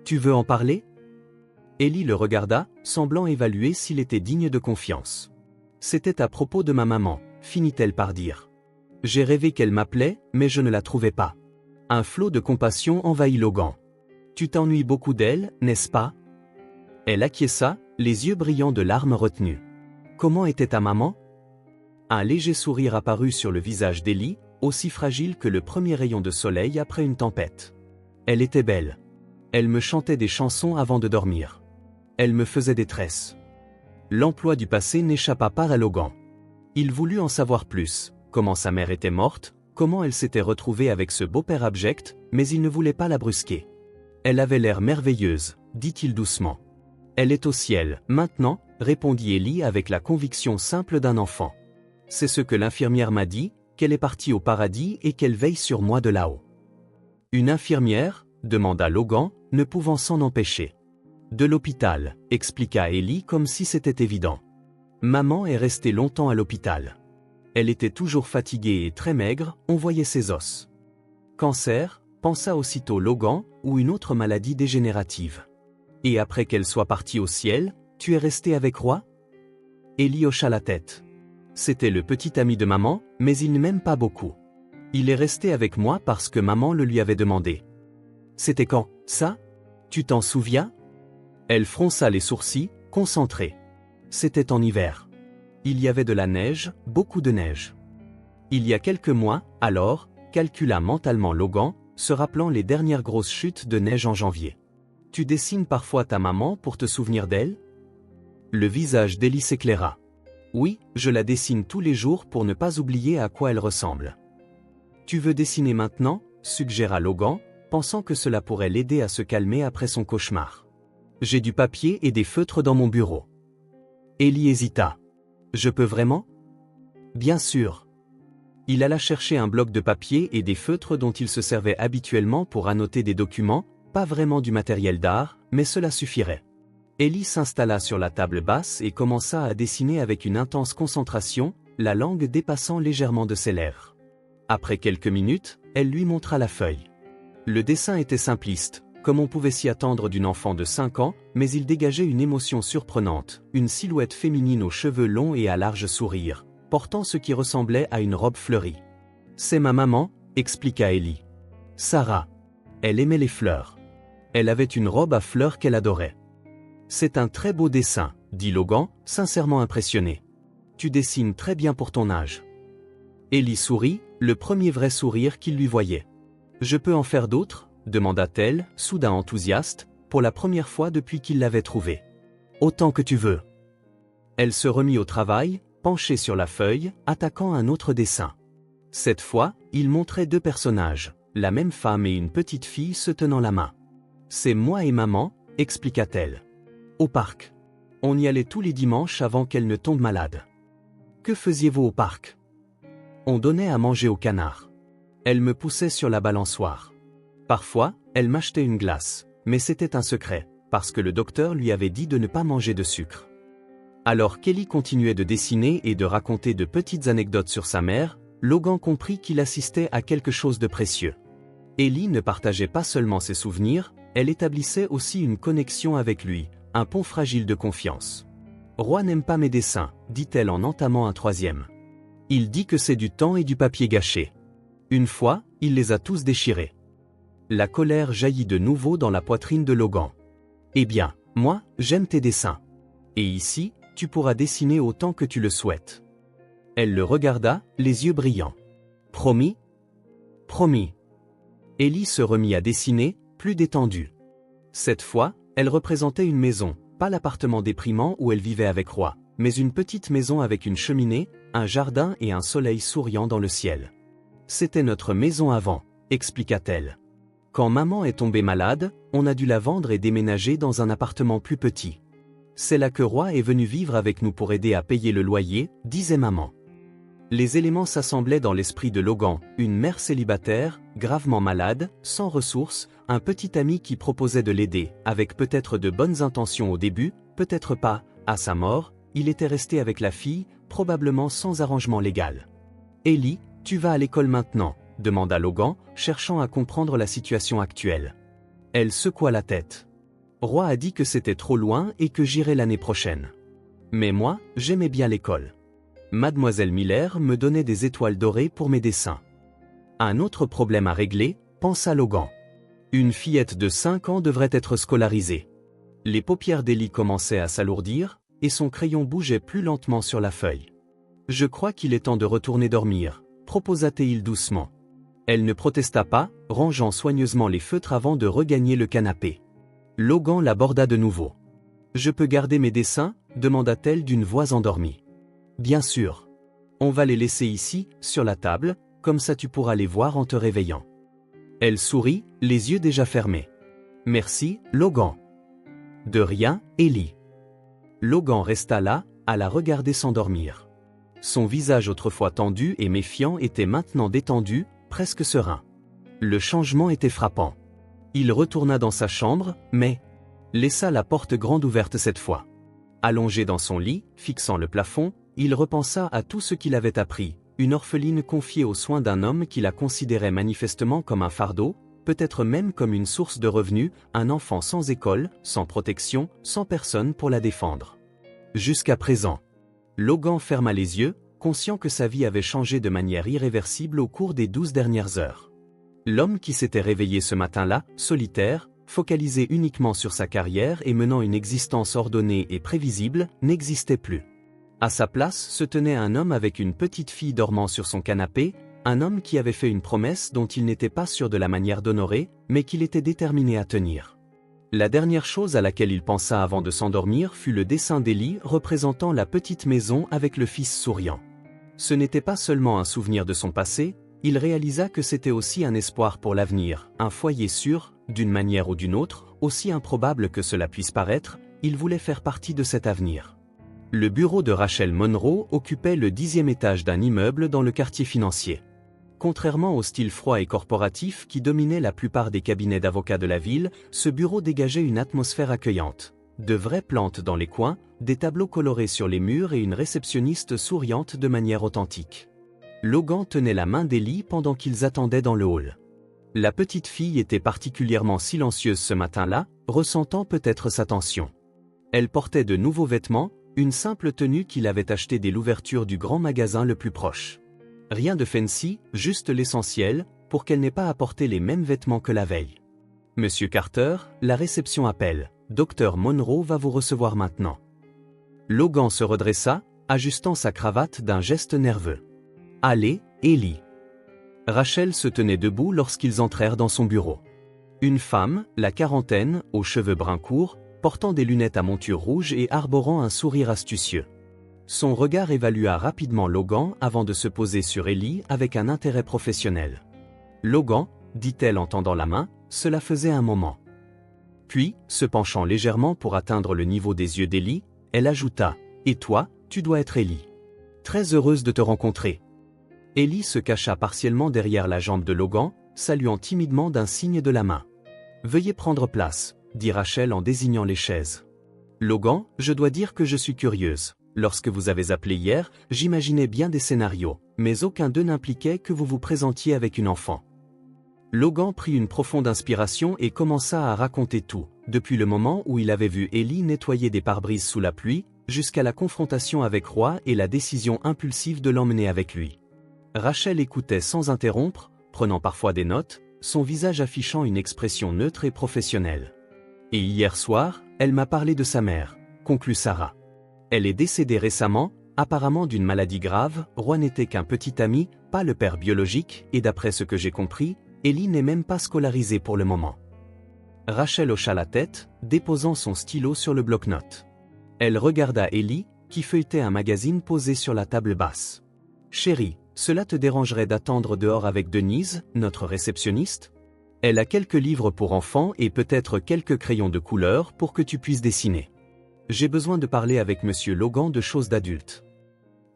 Tu veux en parler? Ellie le regarda, semblant évaluer s'il était digne de confiance. C'était à propos de ma maman, finit-elle par dire. J'ai rêvé qu'elle m'appelait, mais je ne la trouvais pas. Un flot de compassion envahit Logan. Tu t'ennuies beaucoup d'elle, n'est-ce pas? Elle acquiesça, les yeux brillants de larmes retenues. Comment était ta maman? Un léger sourire apparut sur le visage d'Ellie, aussi fragile que le premier rayon de soleil après une tempête. Elle était belle. Elle me chantait des chansons avant de dormir. Elle me faisait des tresses. L'emploi du passé n'échappa pas à Logan. Il voulut en savoir plus, comment sa mère était morte, comment elle s'était retrouvée avec ce beau-père abject, mais il ne voulait pas la brusquer. Elle avait l'air merveilleuse, dit-il doucement. Elle est au ciel, maintenant, répondit Ellie avec la conviction simple d'un enfant. C'est ce que l'infirmière m'a dit, qu'elle est partie au paradis et qu'elle veille sur moi de là-haut. Une infirmière? Demanda Logan, ne pouvant s'en empêcher. De l'hôpital, expliqua Ellie comme si c'était évident. Maman est restée longtemps à l'hôpital. Elle était toujours fatiguée et très maigre, on voyait ses os. Cancer, pensa aussitôt Logan, ou une autre maladie dégénérative. Et après qu'elle soit partie au ciel, tu es resté avec Roy? Ellie hocha la tête. C'était le petit ami de maman, mais il ne m'aime pas beaucoup. Il est resté avec moi parce que maman le lui avait demandé. C'était quand, ça? Tu t'en souviens? Elle fronça les sourcils, concentrée. C'était en hiver. Il y avait de la neige, beaucoup de neige. Il y a quelques mois, alors, calcula mentalement Logan, se rappelant les dernières grosses chutes de neige en janvier. Tu dessines parfois ta maman pour te souvenir d'elle? Le visage d'Ellie s'éclaira. Oui, je la dessine tous les jours pour ne pas oublier à quoi elle ressemble. Tu veux dessiner maintenant? Suggéra Logan, pensant que cela pourrait l'aider à se calmer après son cauchemar. J'ai du papier et des feutres dans mon bureau. Ellie hésita. Je peux vraiment? Bien sûr. Il alla chercher un bloc de papier et des feutres dont il se servait habituellement pour annoter des documents, pas vraiment du matériel d'art, mais cela suffirait. Ellie s'installa sur la table basse et commença à dessiner avec une intense concentration, la langue dépassant légèrement de ses lèvres. Après quelques minutes, elle lui montra la feuille. Le dessin était simpliste, comme on pouvait s'y attendre d'une enfant de 5 ans, mais il dégageait une émotion surprenante, une silhouette féminine aux cheveux longs et à large sourire, portant ce qui ressemblait à une robe fleurie. C'est ma maman, expliqua Ellie. Sarah. Elle aimait les fleurs. Elle avait une robe à fleurs qu'elle adorait. C'est un très beau dessin, dit Logan, sincèrement impressionné. Tu dessines très bien pour ton âge. Ellie sourit, le premier vrai sourire qu'il lui voyait. Je peux en faire d'autres? Demanda-t-elle, soudain enthousiaste, pour la première fois depuis qu'il l'avait trouvé. Autant que tu veux. Elle se remit au travail, penchée sur la feuille, attaquant un autre dessin. Cette fois, il montrait 2 personnages, la même femme et une petite fille se tenant la main. C'est moi et maman, expliqua-t-elle. Au parc. On y allait tous les dimanches avant qu'elle ne tombe malade. Que faisiez-vous au parc? On donnait à manger aux canards. Elle me poussait sur la balançoire. Parfois, elle m'achetait une glace, mais c'était un secret, parce que le docteur lui avait dit de ne pas manger de sucre. Alors qu'Ellie continuait de dessiner et de raconter de petites anecdotes sur sa mère, Logan comprit qu'il assistait à quelque chose de précieux. Ellie ne partageait pas seulement ses souvenirs, elle établissait aussi une connexion avec lui, un pont fragile de confiance. Roy n'aime pas mes dessins, dit-elle en entamant un 3e. Il dit que c'est du temps et du papier gâché. Une fois, il les a tous déchirés. La colère jaillit de nouveau dans la poitrine de Logan. Eh bien, moi, j'aime tes dessins. Et ici, tu pourras dessiner autant que tu le souhaites. Elle le regarda, les yeux brillants. Promis? Promis. Ellie se remit à dessiner, plus détendue. Cette fois, elle représentait une maison, pas l'appartement déprimant où elle vivait avec Roy, mais une petite maison avec une cheminée, un jardin et un soleil souriant dans le ciel. C'était notre maison avant, expliqua-t-elle. Quand maman est tombée malade, on a dû la vendre et déménager dans un appartement plus petit. C'est là que Roy est venu vivre avec nous pour aider à payer le loyer, disait maman. Les éléments s'assemblaient dans l'esprit de Logan, une mère célibataire, gravement malade, sans ressources, un petit ami qui proposait de l'aider, avec peut-être de bonnes intentions au début, peut-être pas. À sa mort, il était resté avec la fille, probablement sans arrangement légal. « Ellie, tu vas à l'école maintenant ?» demanda Logan, cherchant à comprendre la situation actuelle. Elle secoua la tête. « Roy a dit que c'était trop loin et que j'irais l'année prochaine. Mais moi, j'aimais bien l'école. Mademoiselle Miller me donnait des étoiles dorées pour mes dessins. » Un autre problème à régler, pensa Logan. Une fillette de 5 ans devrait être scolarisée. Les paupières d'Ellie commençaient à s'alourdir, et son crayon bougeait plus lentement sur la feuille. « Je crois qu'il est temps de retourner dormir », proposa-t-il doucement. Elle ne protesta pas, rangeant soigneusement les feutres avant de regagner le canapé. Logan l'aborda de nouveau. « Je peux garder mes dessins ?» demanda-t-elle d'une voix endormie. « Bien sûr. On va les laisser ici, sur la table, comme ça tu pourras les voir en te réveillant. » Elle sourit, les yeux déjà fermés. « Merci, Logan. » « De rien, Ellie. » Logan resta là, à la regarder s'endormir. Son visage autrefois tendu et méfiant était maintenant détendu, presque serein. Le changement était frappant. Il retourna dans sa chambre, mais laissa la porte grande ouverte cette fois. Allongé dans son lit, fixant le plafond, il repensa à tout ce qu'il avait appris, une orpheline confiée aux soins d'un homme qui la considérait manifestement comme un fardeau, peut-être même comme une source de revenus, un enfant sans école, sans protection, sans personne pour la défendre. Jusqu'à présent. Logan ferma les yeux, conscient que sa vie avait changé de manière irréversible au cours des 12 dernières heures. L'homme qui s'était réveillé ce matin-là, solitaire, focalisé uniquement sur sa carrière et menant une existence ordonnée et prévisible, n'existait plus. À sa place se tenait un homme avec une petite fille dormant sur son canapé, un homme qui avait fait une promesse dont il n'était pas sûr de la manière d'honorer, mais qu'il était déterminé à tenir. La dernière chose à laquelle il pensa avant de s'endormir fut le dessin d'Ellie représentant la petite maison avec le fils souriant. Ce n'était pas seulement un souvenir de son passé, il réalisa que c'était aussi un espoir pour l'avenir, un foyer sûr, d'une manière ou d'une autre, aussi improbable que cela puisse paraître, il voulait faire partie de cet avenir. Le bureau de Rachel Monroe occupait le 10e étage d'un immeuble dans le quartier financier. Contrairement au style froid et corporatif qui dominait la plupart des cabinets d'avocats de la ville, ce bureau dégageait une atmosphère accueillante. De vraies plantes dans les coins, des tableaux colorés sur les murs et une réceptionniste souriante de manière authentique. Logan tenait la main d'Ellie pendant qu'ils attendaient dans le hall. La petite fille était particulièrement silencieuse ce matin-là, ressentant peut-être sa tension. Elle portait de nouveaux vêtements, une simple tenue qu'il avait achetée dès l'ouverture du grand magasin le plus proche. Rien de fancy, juste l'essentiel, pour qu'elle n'ait pas apporté les mêmes vêtements que la veille. « Monsieur Carter, la réception appelle. Dr Monroe va vous recevoir maintenant. » Logan se redressa, ajustant sa cravate d'un geste nerveux. « Allez, Ellie. » Rachel se tenait debout lorsqu'ils entrèrent dans son bureau. Une femme, la quarantaine, aux cheveux bruns courts, portant des lunettes à monture rouge et arborant un sourire astucieux. Son regard évalua rapidement Logan avant de se poser sur Ellie avec un intérêt professionnel. « Logan, » dit-elle en tendant la main, cela faisait un moment. Puis, se penchant légèrement pour atteindre le niveau des yeux d'Ellie, elle ajouta « Et toi, tu dois être Ellie. Très heureuse de te rencontrer. » Ellie se cacha partiellement derrière la jambe de Logan, saluant timidement d'un signe de la main. « Veuillez prendre place, » dit Rachel en désignant les chaises. « Logan, je dois dire que je suis curieuse. Lorsque vous avez appelé hier, j'imaginais bien des scénarios, mais aucun d'eux n'impliquait que vous vous présentiez avec une enfant. » Logan prit une profonde inspiration et commença à raconter tout, depuis le moment où il avait vu Ellie nettoyer des pare-brises sous la pluie, jusqu'à la confrontation avec Roy et la décision impulsive de l'emmener avec lui. Rachel écoutait sans interrompre, prenant parfois des notes, son visage affichant une expression neutre et professionnelle. « Et hier soir, elle m'a parlé de sa mère, » conclut Sarah. « Elle est décédée récemment, apparemment d'une maladie grave, Roy n'était qu'un petit ami, pas le père biologique, et d'après ce que j'ai compris, Ellie n'est même pas scolarisée pour le moment. » Rachel hocha la tête, déposant son stylo sur le bloc-notes. Elle regarda Ellie, qui feuilletait un magazine posé sur la table basse. « Chérie, cela te dérangerait d'attendre dehors avec Denise, notre réceptionniste ? Elle a quelques livres pour enfants et peut-être quelques crayons de couleur pour que tu puisses dessiner. J'ai besoin de parler avec Monsieur Logan de choses d'adultes. »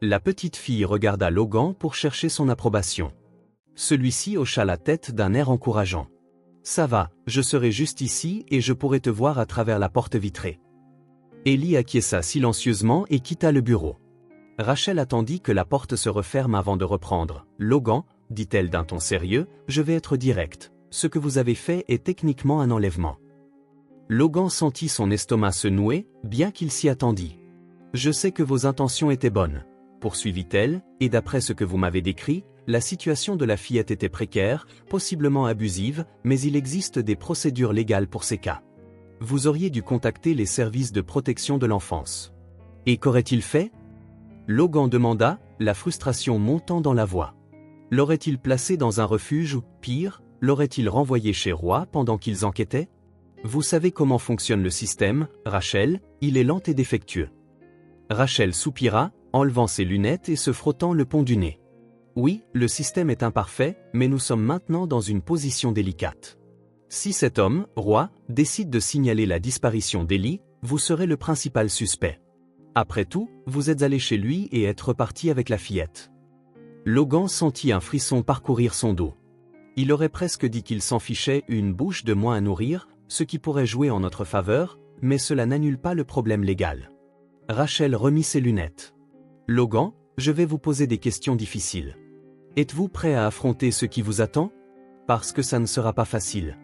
La petite fille regarda Logan pour chercher son approbation. Celui-ci hocha la tête d'un air encourageant. « Ça va, je serai juste ici et je pourrai te voir à travers la porte vitrée. Ellie acquiesça silencieusement et quitta le bureau. Rachel attendit que la porte se referme avant de reprendre. « Logan, dit-elle d'un ton sérieux, je vais être direct. Ce que vous avez fait est techniquement un enlèvement. » Logan sentit son estomac se nouer, bien qu'il s'y attendît. « Je sais que vos intentions étaient bonnes, » poursuivit-elle, et d'après ce que vous m'avez décrit, la situation de la fillette était précaire, possiblement abusive, mais il existe des procédures légales pour ces cas. Vous auriez dû contacter les services de protection de l'enfance. Et qu'aurait-il fait ? Logan demanda, la frustration montant dans la voix. L'aurait-il placé dans un refuge ou, pire, l'aurait-il renvoyé chez Roy pendant qu'ils enquêtaient ? Vous savez comment fonctionne le système, Rachel, il est lent et défectueux. Rachel soupira, enlevant ses lunettes et se frottant le pont du nez. Oui, le système est imparfait, mais nous sommes maintenant dans une position délicate. Si cet homme, Roy, décide de signaler la disparition d'Ellie, vous serez le principal suspect. Après tout, vous êtes allé chez lui et êtes reparti avec la fillette. Logan sentit un frisson parcourir son dos. Il aurait presque dit qu'il s'en fichait, une bouche de moins à nourrir, ce qui pourrait jouer en notre faveur, mais cela n'annule pas le problème légal. Rachel remit ses lunettes. Logan, je vais vous poser des questions difficiles. Êtes-vous prêt à affronter ce qui vous attend ? Parce que ça ne sera pas facile.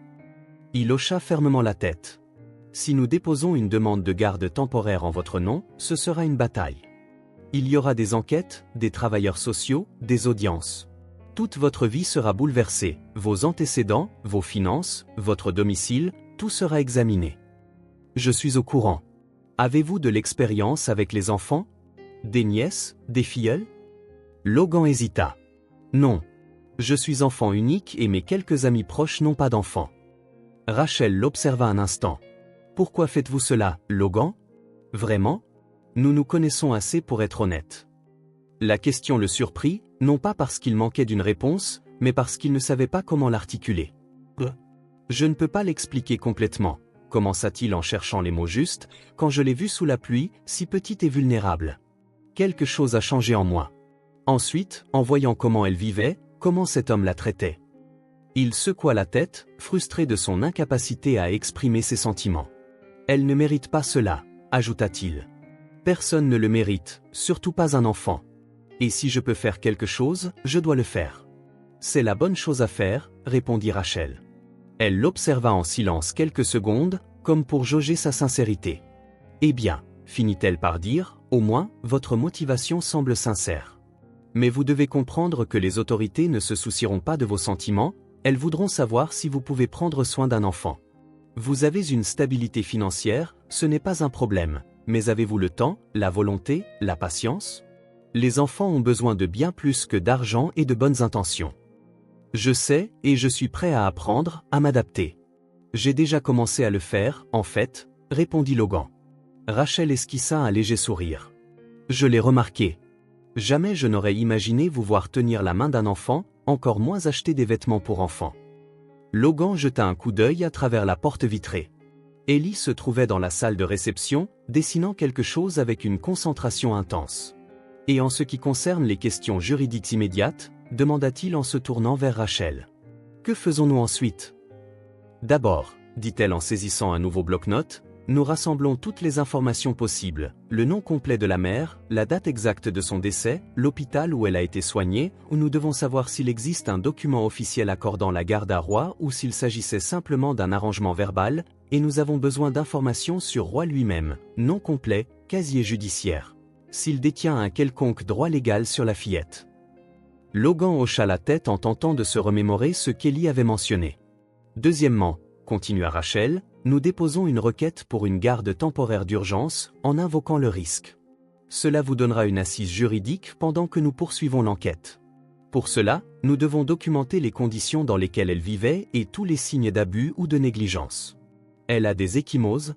Il hocha fermement la tête. Si nous déposons une demande de garde temporaire en votre nom, ce sera une bataille. Il y aura des enquêtes, des travailleurs sociaux, des audiences. Toute votre vie sera bouleversée, vos antécédents, vos finances, votre domicile, tout sera examiné. Je suis au courant. Avez-vous de l'expérience avec les enfants ? Des nièces, des filleuls ? Logan hésita. Non. Je suis enfant unique et mes quelques amis proches n'ont pas d'enfants. Rachel l'observa un instant. Pourquoi faites-vous cela, Logan ? Vraiment ? Nous nous connaissons assez pour être honnêtes. La question le surprit, non pas parce qu'il manquait d'une réponse, mais parce qu'il ne savait pas comment l'articuler. Je ne peux pas l'expliquer complètement, commença-t-il en cherchant les mots justes, quand je l'ai vue sous la pluie, si petite et vulnérable. Quelque chose a changé en moi. Ensuite, en voyant comment elle vivait, comment cet homme la traitait. Il secoua la tête, frustré de son incapacité à exprimer ses sentiments. Elle ne mérite pas cela, ajouta-t-il. Personne ne le mérite, surtout pas un enfant. Et si je peux faire quelque chose, je dois le faire. C'est la bonne chose à faire, répondit Rachel. Elle l'observa en silence quelques secondes, comme pour jauger sa sincérité. Eh bien, finit-elle par dire, au moins, votre motivation semble sincère. Mais vous devez comprendre que les autorités ne se soucieront pas de vos sentiments, elles voudront savoir si vous pouvez prendre soin d'un enfant. Vous avez une stabilité financière, ce n'est pas un problème, mais avez-vous le temps, la volonté, la patience ? Les enfants ont besoin de bien plus que d'argent et de bonnes intentions. Je sais, et je suis prêt à apprendre, à m'adapter. J'ai déjà commencé à le faire, en fait, répondit Logan. Rachel esquissa un léger sourire. Je l'ai remarqué. Jamais je n'aurais imaginé vous voir tenir la main d'un enfant, encore moins acheter des vêtements pour enfants. Logan jeta un coup d'œil à travers la porte vitrée. Ellie se trouvait dans la salle de réception, dessinant quelque chose avec une concentration intense. Et en ce qui concerne les questions juridiques immédiates, demanda-t-il en se tournant vers Rachel. Que faisons-nous ensuite ? D'abord, dit-elle en saisissant un nouveau bloc-notes, nous rassemblons toutes les informations possibles, le nom complet de la mère, la date exacte de son décès, l'hôpital où elle a été soignée, où nous devons savoir s'il existe un document officiel accordant la garde à Roy ou s'il s'agissait simplement d'un arrangement verbal, et nous avons besoin d'informations sur Roy lui-même, nom complet, casier judiciaire. S'il détient un quelconque droit légal sur la fillette. Logan hocha la tête en tentant de se remémorer ce qu'Ellie avait mentionné. Deuxièmement, continua Rachel, nous déposons une requête pour une garde temporaire d'urgence, en invoquant le risque. Cela vous donnera une assise juridique pendant que nous poursuivons l'enquête. Pour cela, nous devons documenter les conditions dans lesquelles elle vivait et tous les signes d'abus ou de négligence. Elle a des ecchymoses.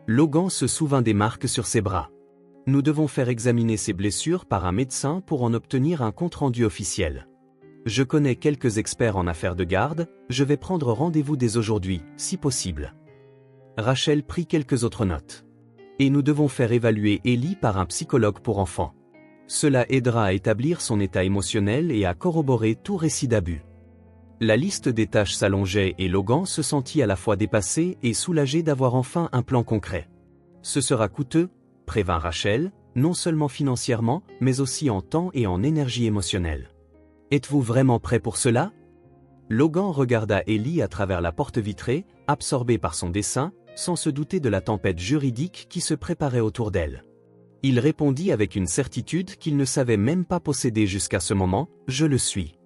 Logan se souvint des marques sur ses bras. Nous devons faire examiner ses blessures par un médecin pour en obtenir un compte-rendu officiel. Je connais quelques experts en affaires de garde, je vais prendre rendez-vous dès aujourd'hui, si possible. Rachel prit quelques autres notes. Et nous devons faire évaluer Ellie par un psychologue pour enfants. Cela aidera à établir son état émotionnel et à corroborer tout récit d'abus. La liste des tâches s'allongeait et Logan se sentit à la fois dépassé et soulagé d'avoir enfin un plan concret. Ce sera coûteux, prévint Rachel, non seulement financièrement, mais aussi en temps et en énergie émotionnelle. Êtes-vous vraiment prêt pour cela? Logan regarda Ellie à travers la porte vitrée, absorbé par son dessin, sans se douter de la tempête juridique qui se préparait autour d'elle. Il répondit avec une certitude qu'il ne savait même pas posséder jusqu'à ce moment, « Je le suis. »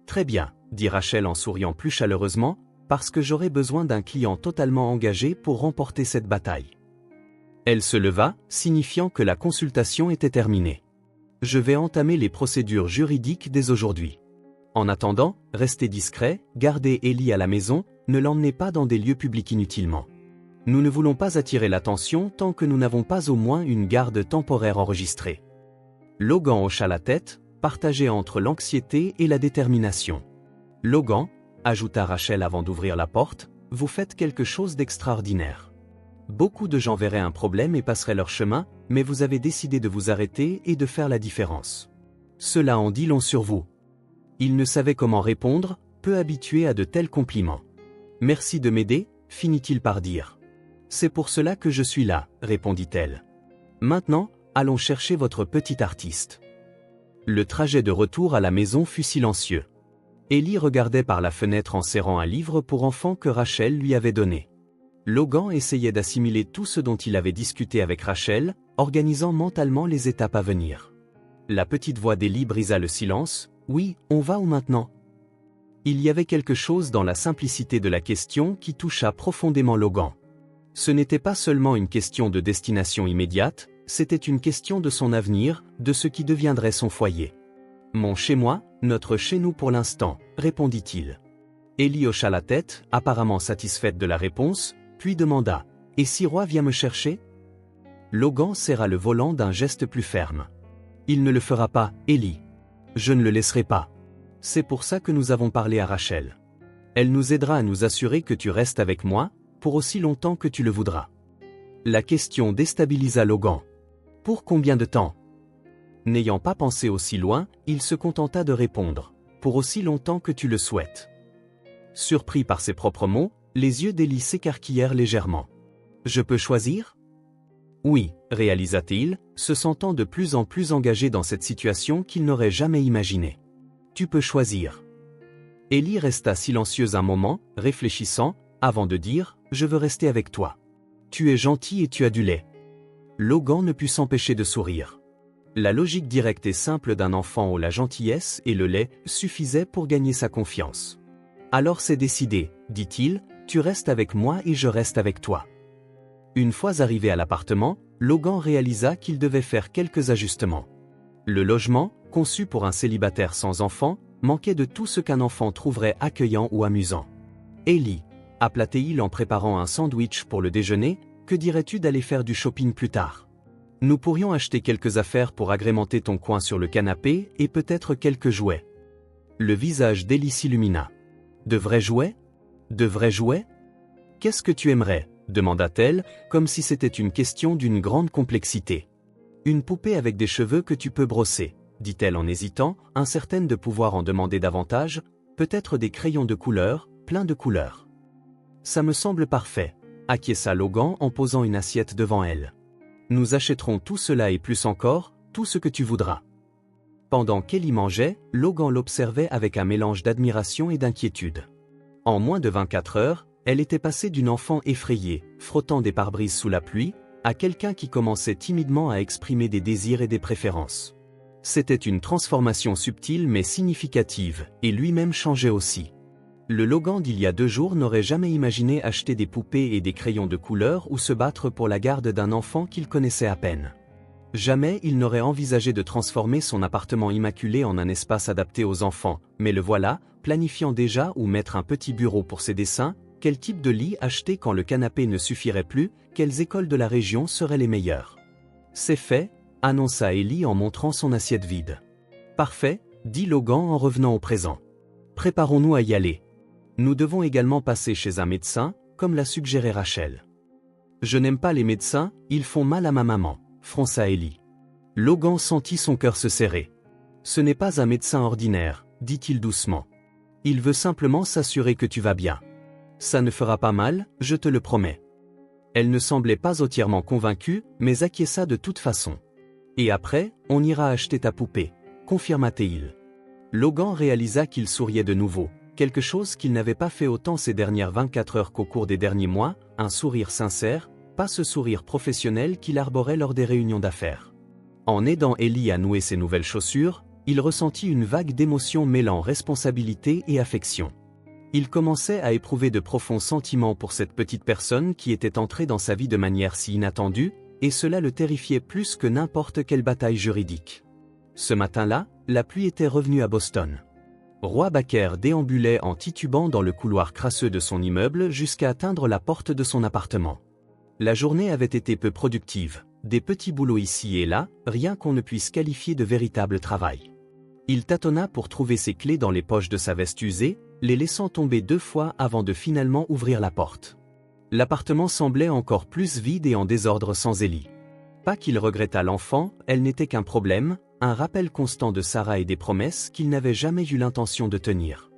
Très bien, dit Rachel en souriant plus chaleureusement, parce que j'aurai besoin d'un client totalement engagé pour remporter cette bataille. Elle se leva, signifiant que la consultation était terminée. Je vais entamer les procédures juridiques dès aujourd'hui. En attendant, restez discret, gardez Ellie à la maison, ne l'emmenez pas dans des lieux publics inutilement. Nous ne voulons pas attirer l'attention tant que nous n'avons pas au moins une garde temporaire enregistrée. Logan hocha la tête, partagé entre l'anxiété et la détermination. Logan, ajouta Rachel avant d'ouvrir la porte, vous faites quelque chose d'extraordinaire. Beaucoup de gens verraient un problème et passeraient leur chemin, mais vous avez décidé de vous arrêter et de faire la différence. Cela en dit long sur vous. Il ne savait comment répondre, peu habitué à de tels compliments. Merci de m'aider, finit-il par dire. C'est pour cela que je suis là, répondit-elle. Maintenant, allons chercher votre petit artiste. Le trajet de retour à la maison fut silencieux. Ellie regardait par la fenêtre en serrant un livre pour enfants que Rachel lui avait donné. Logan essayait d'assimiler tout ce dont il avait discuté avec Rachel, organisant mentalement les étapes à venir. La petite voix d'Ellie brisa le silence. « Oui, on va où maintenant ?» Il y avait quelque chose dans la simplicité de la question qui toucha profondément Logan. Ce n'était pas seulement une question de destination immédiate, c'était une question de son avenir, de ce qui deviendrait son foyer. « Mon chez-moi, notre chez-nous pour l'instant », répondit-il. Ellie hocha la tête, apparemment satisfaite de la réponse, puis demanda « Et si Roy vient me chercher ?» Logan serra le volant d'un geste plus ferme. « Il ne le fera pas, Ellie. Je ne le laisserai pas. C'est pour ça que nous avons parlé à Rachel. Elle nous aidera à nous assurer que tu restes avec moi, pour aussi longtemps que tu le voudras. » La question déstabilisa Logan. Pour combien de temps? N'ayant pas pensé aussi loin, il se contenta de répondre « Pour aussi longtemps que tu le souhaites. » Surpris par ses propres mots, les yeux d'Ellie s'écarquillèrent légèrement. « Je peux choisir ?» Oui, réalisa-t-il, se sentant de plus en plus engagé dans cette situation qu'il n'aurait jamais imaginée. Tu peux choisir. Ellie resta silencieuse un moment, réfléchissant, avant de dire « Je veux rester avec toi. Tu es gentil et tu as du lait. » Logan ne put s'empêcher de sourire. La logique directe et simple d'un enfant où la gentillesse et le lait suffisaient pour gagner sa confiance. « Alors c'est décidé, dit-il, tu restes avec moi et je reste avec toi. » Une fois arrivé à l'appartement, Logan réalisa qu'il devait faire quelques ajustements. Le logement, conçu pour un célibataire sans enfant, manquait de tout ce qu'un enfant trouverait accueillant ou amusant. « Ellie, appela-t-il en préparant un sandwich pour le déjeuner, que dirais-tu d'aller faire du shopping plus tard? Nous pourrions acheter quelques affaires pour agrémenter ton coin sur le canapé et peut-être quelques jouets. » Le visage d'Ellie s'illumina. « De vrais jouets? De vrais jouets? Qu'est-ce que tu aimerais ?» demanda-t-elle, comme si c'était une question d'une grande complexité. « Une poupée avec des cheveux que tu peux brosser, » dit-elle en hésitant, incertaine de pouvoir en demander davantage, peut-être des crayons de couleur, plein de couleurs. « Ça me semble parfait, » acquiesça Logan en posant une assiette devant elle. « Nous achèterons tout cela et plus encore, tout ce que tu voudras. » Pendant qu'Ellie mangeait, Logan l'observait avec un mélange d'admiration et d'inquiétude. En moins de 24 heures, elle était passée d'une enfant effrayée, frottant des pare-brises sous la pluie, à quelqu'un qui commençait timidement à exprimer des désirs et des préférences. C'était une transformation subtile mais significative, et lui-même changeait aussi. Le Logan d'il y a 2 jours n'aurait jamais imaginé acheter des poupées et des crayons de couleur ou se battre pour la garde d'un enfant qu'il connaissait à peine. Jamais il n'aurait envisagé de transformer son appartement immaculé en un espace adapté aux enfants, mais le voilà, planifiant déjà où mettre un petit bureau pour ses dessins, quel type de lit acheter quand le canapé ne suffirait plus, quelles écoles de la région seraient les meilleures. C'est fait, annonça Ellie en montrant son assiette vide. Parfait, dit Logan en revenant au présent. Préparons-nous à y aller. Nous devons également passer chez un médecin, comme l'a suggéré Rachel. Je n'aime pas les médecins, ils font mal à ma maman, fronça Ellie. Logan sentit son cœur se serrer. Ce n'est pas un médecin ordinaire, dit-il doucement. Il veut simplement s'assurer que tu vas bien. Ça ne fera pas mal, je te le promets. Elle ne semblait pas entièrement convaincue, mais acquiesça de toute façon. Et après, on ira acheter ta poupée, confirma-t-il. Logan réalisa qu'il souriait de nouveau, quelque chose qu'il n'avait pas fait autant ces dernières 24 heures qu'au cours des derniers mois, un sourire sincère, pas ce sourire professionnel qu'il arborait lors des réunions d'affaires. En aidant Ellie à nouer ses nouvelles chaussures, il ressentit une vague d'émotions mêlant responsabilité et affection. Il commençait à éprouver de profonds sentiments pour cette petite personne qui était entrée dans sa vie de manière si inattendue, et cela le terrifiait plus que n'importe quelle bataille juridique. Ce matin-là, la pluie était revenue à Boston. Roy Baker déambulait en titubant dans le couloir crasseux de son immeuble jusqu'à atteindre la porte de son appartement. La journée avait été peu productive, des petits boulots ici et là, rien qu'on ne puisse qualifier de véritable travail. Il tâtonna pour trouver ses clés dans les poches de sa veste usée, les laissant tomber 2 fois avant de finalement ouvrir la porte. L'appartement semblait encore plus vide et en désordre sans Ellie. Pas qu'il regrettât l'enfant, elle n'était qu'un problème, un rappel constant de Sarah et des promesses qu'il n'avait jamais eu l'intention de tenir.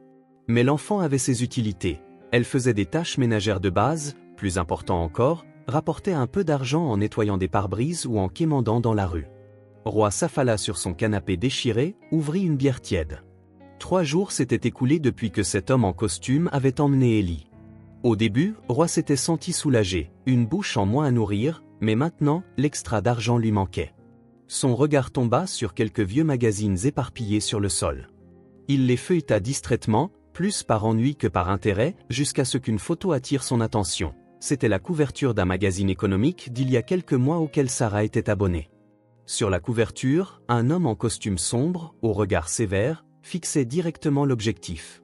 Mais l'enfant avait ses utilités, elle faisait des tâches ménagères de base, plus important encore, rapportait un peu d'argent en nettoyant des pare-brises ou en quémandant dans la rue. Roy s'affala sur son canapé déchiré, ouvrit une bière tiède. 3 jours s'étaient écoulés depuis que cet homme en costume avait emmené Ellie. Au début, Roy s'était senti soulagé, une bouche en moins à nourrir, mais maintenant, l'extra d'argent lui manquait. Son regard tomba sur quelques vieux magazines éparpillés sur le sol. Il les feuilleta distraitement, plus par ennui que par intérêt, jusqu'à ce qu'une photo attire son attention. C'était la couverture d'un magazine économique d'il y a quelques mois auquel Sarah était abonnée. Sur la couverture, un homme en costume sombre, au regard sévère, fixait directement l'objectif.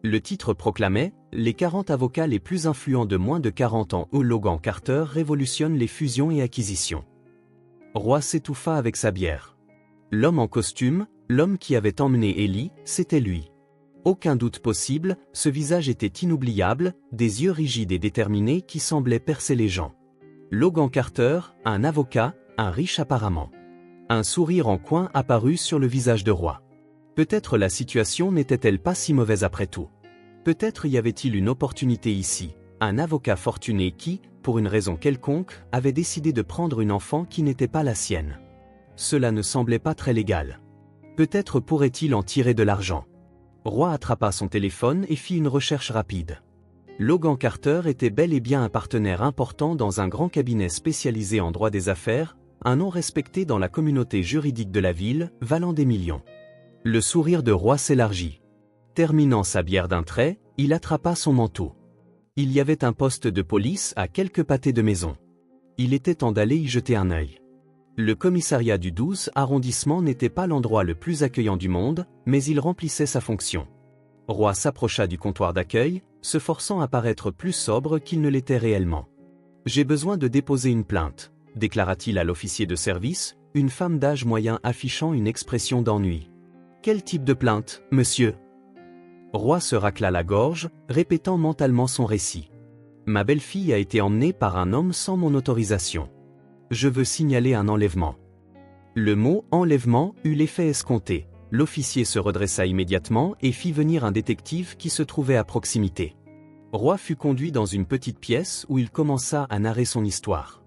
Le titre proclamait « Les 40 avocats les plus influents de moins de 40 ans où Logan Carter révolutionne les fusions et acquisitions ». Roy s'étouffa avec sa bière. L'homme en costume, l'homme qui avait emmené Ellie, c'était lui. Aucun doute possible, ce visage était inoubliable, des yeux rigides et déterminés qui semblaient percer les gens. Logan Carter, un avocat, un riche apparemment. Un sourire en coin apparut sur le visage de Roy. Peut-être la situation n'était-elle pas si mauvaise après tout. Peut-être y avait-il une opportunité ici, un avocat fortuné qui, pour une raison quelconque, avait décidé de prendre une enfant qui n'était pas la sienne. Cela ne semblait pas très légal. Peut-être pourrait-il en tirer de l'argent. Roy attrapa son téléphone et fit une recherche rapide. Logan Carter était bel et bien un partenaire important dans un grand cabinet spécialisé en droit des affaires, un nom respecté dans la communauté juridique de la ville, valant des millions. Le sourire de Roy s'élargit. Terminant sa bière d'un trait, il attrapa son manteau. Il y avait un poste de police à quelques pâtés de maison. Il était temps d'aller y jeter un œil. Le commissariat du 12 arrondissement n'était pas l'endroit le plus accueillant du monde, mais il remplissait sa fonction. Roy s'approcha du comptoir d'accueil, se forçant à paraître plus sobre qu'il ne l'était réellement. « J'ai besoin de déposer une plainte », déclara-t-il à l'officier de service, une femme d'âge moyen affichant une expression d'ennui. « Quel type de plainte, monsieur ?» Roy se racla la gorge, répétant mentalement son récit. « Ma belle-fille a été emmenée par un homme sans mon autorisation. Je veux signaler un enlèvement. » Le mot « enlèvement » eut l'effet escompté. L'officier se redressa immédiatement et fit venir un détective qui se trouvait à proximité. Roy fut conduit dans une petite pièce où il commença à narrer son histoire.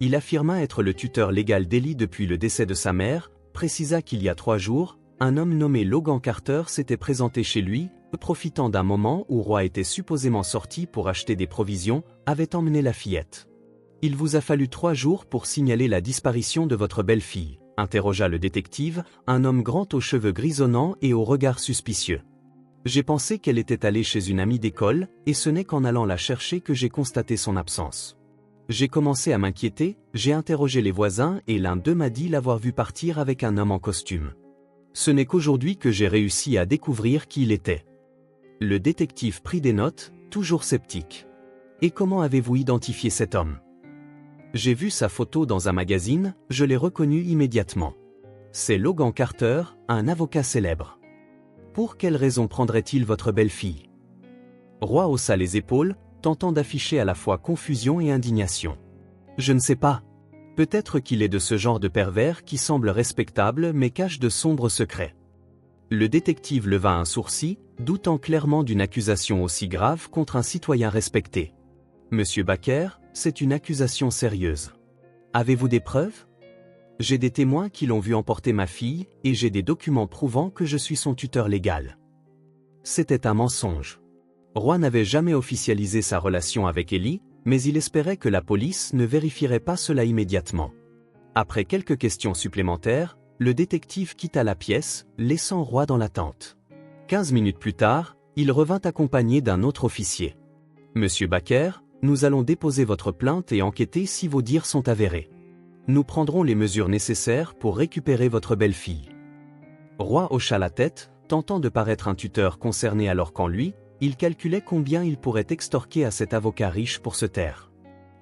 Il affirma être le tuteur légal d'Ellie depuis le décès de sa mère, précisa qu'il y a 3 jours, un homme nommé Logan Carter s'était présenté chez lui, profitant d'un moment où Roy était supposément sorti pour acheter des provisions, avait emmené la fillette. « Il vous a fallu 3 jours pour signaler la disparition de votre belle-fille », interrogea le détective, un homme grand aux cheveux grisonnants et au regard suspicieux. « J'ai pensé qu'elle était allée chez une amie d'école, et ce n'est qu'en allant la chercher que j'ai constaté son absence. J'ai commencé à m'inquiéter, j'ai interrogé les voisins et l'un d'eux m'a dit l'avoir vue partir avec un homme en costume. Ce n'est qu'aujourd'hui que j'ai réussi à découvrir qui il était. » Le détective prit des notes, toujours sceptique. « Et comment avez-vous identifié cet homme ? » « J'ai vu sa photo dans un magazine, je l'ai reconnu immédiatement. C'est Logan Carter, un avocat célèbre. Pour quelle raison prendrait-il votre belle-fille ? » Roy haussa les épaules, tentant d'afficher à la fois confusion et indignation. « Je ne sais pas. Peut-être qu'il est de ce genre de pervers qui semble respectable mais cache de sombres secrets. Le détective leva un sourcil, doutant clairement d'une accusation aussi grave contre un citoyen respecté. Monsieur Baker, c'est une accusation sérieuse. Avez-vous des preuves? J'ai des témoins qui l'ont vu emporter ma fille, et j'ai des documents prouvant que je suis son tuteur légal. C'était un mensonge. Roy n'avait jamais officialisé sa relation avec Ellie, mais il espérait que la police ne vérifierait pas cela immédiatement. Après quelques questions supplémentaires, le détective quitta la pièce, laissant Roy dans l'attente. 15 minutes plus tard, il revint accompagné d'un autre officier. « Monsieur Baker, nous allons déposer votre plainte et enquêter si vos dires sont avérés. Nous prendrons les mesures nécessaires pour récupérer votre belle-fille. » Roy hocha la tête, tentant de paraître un tuteur concerné alors qu'en lui, il calculait combien il pourrait extorquer à cet avocat riche pour se taire.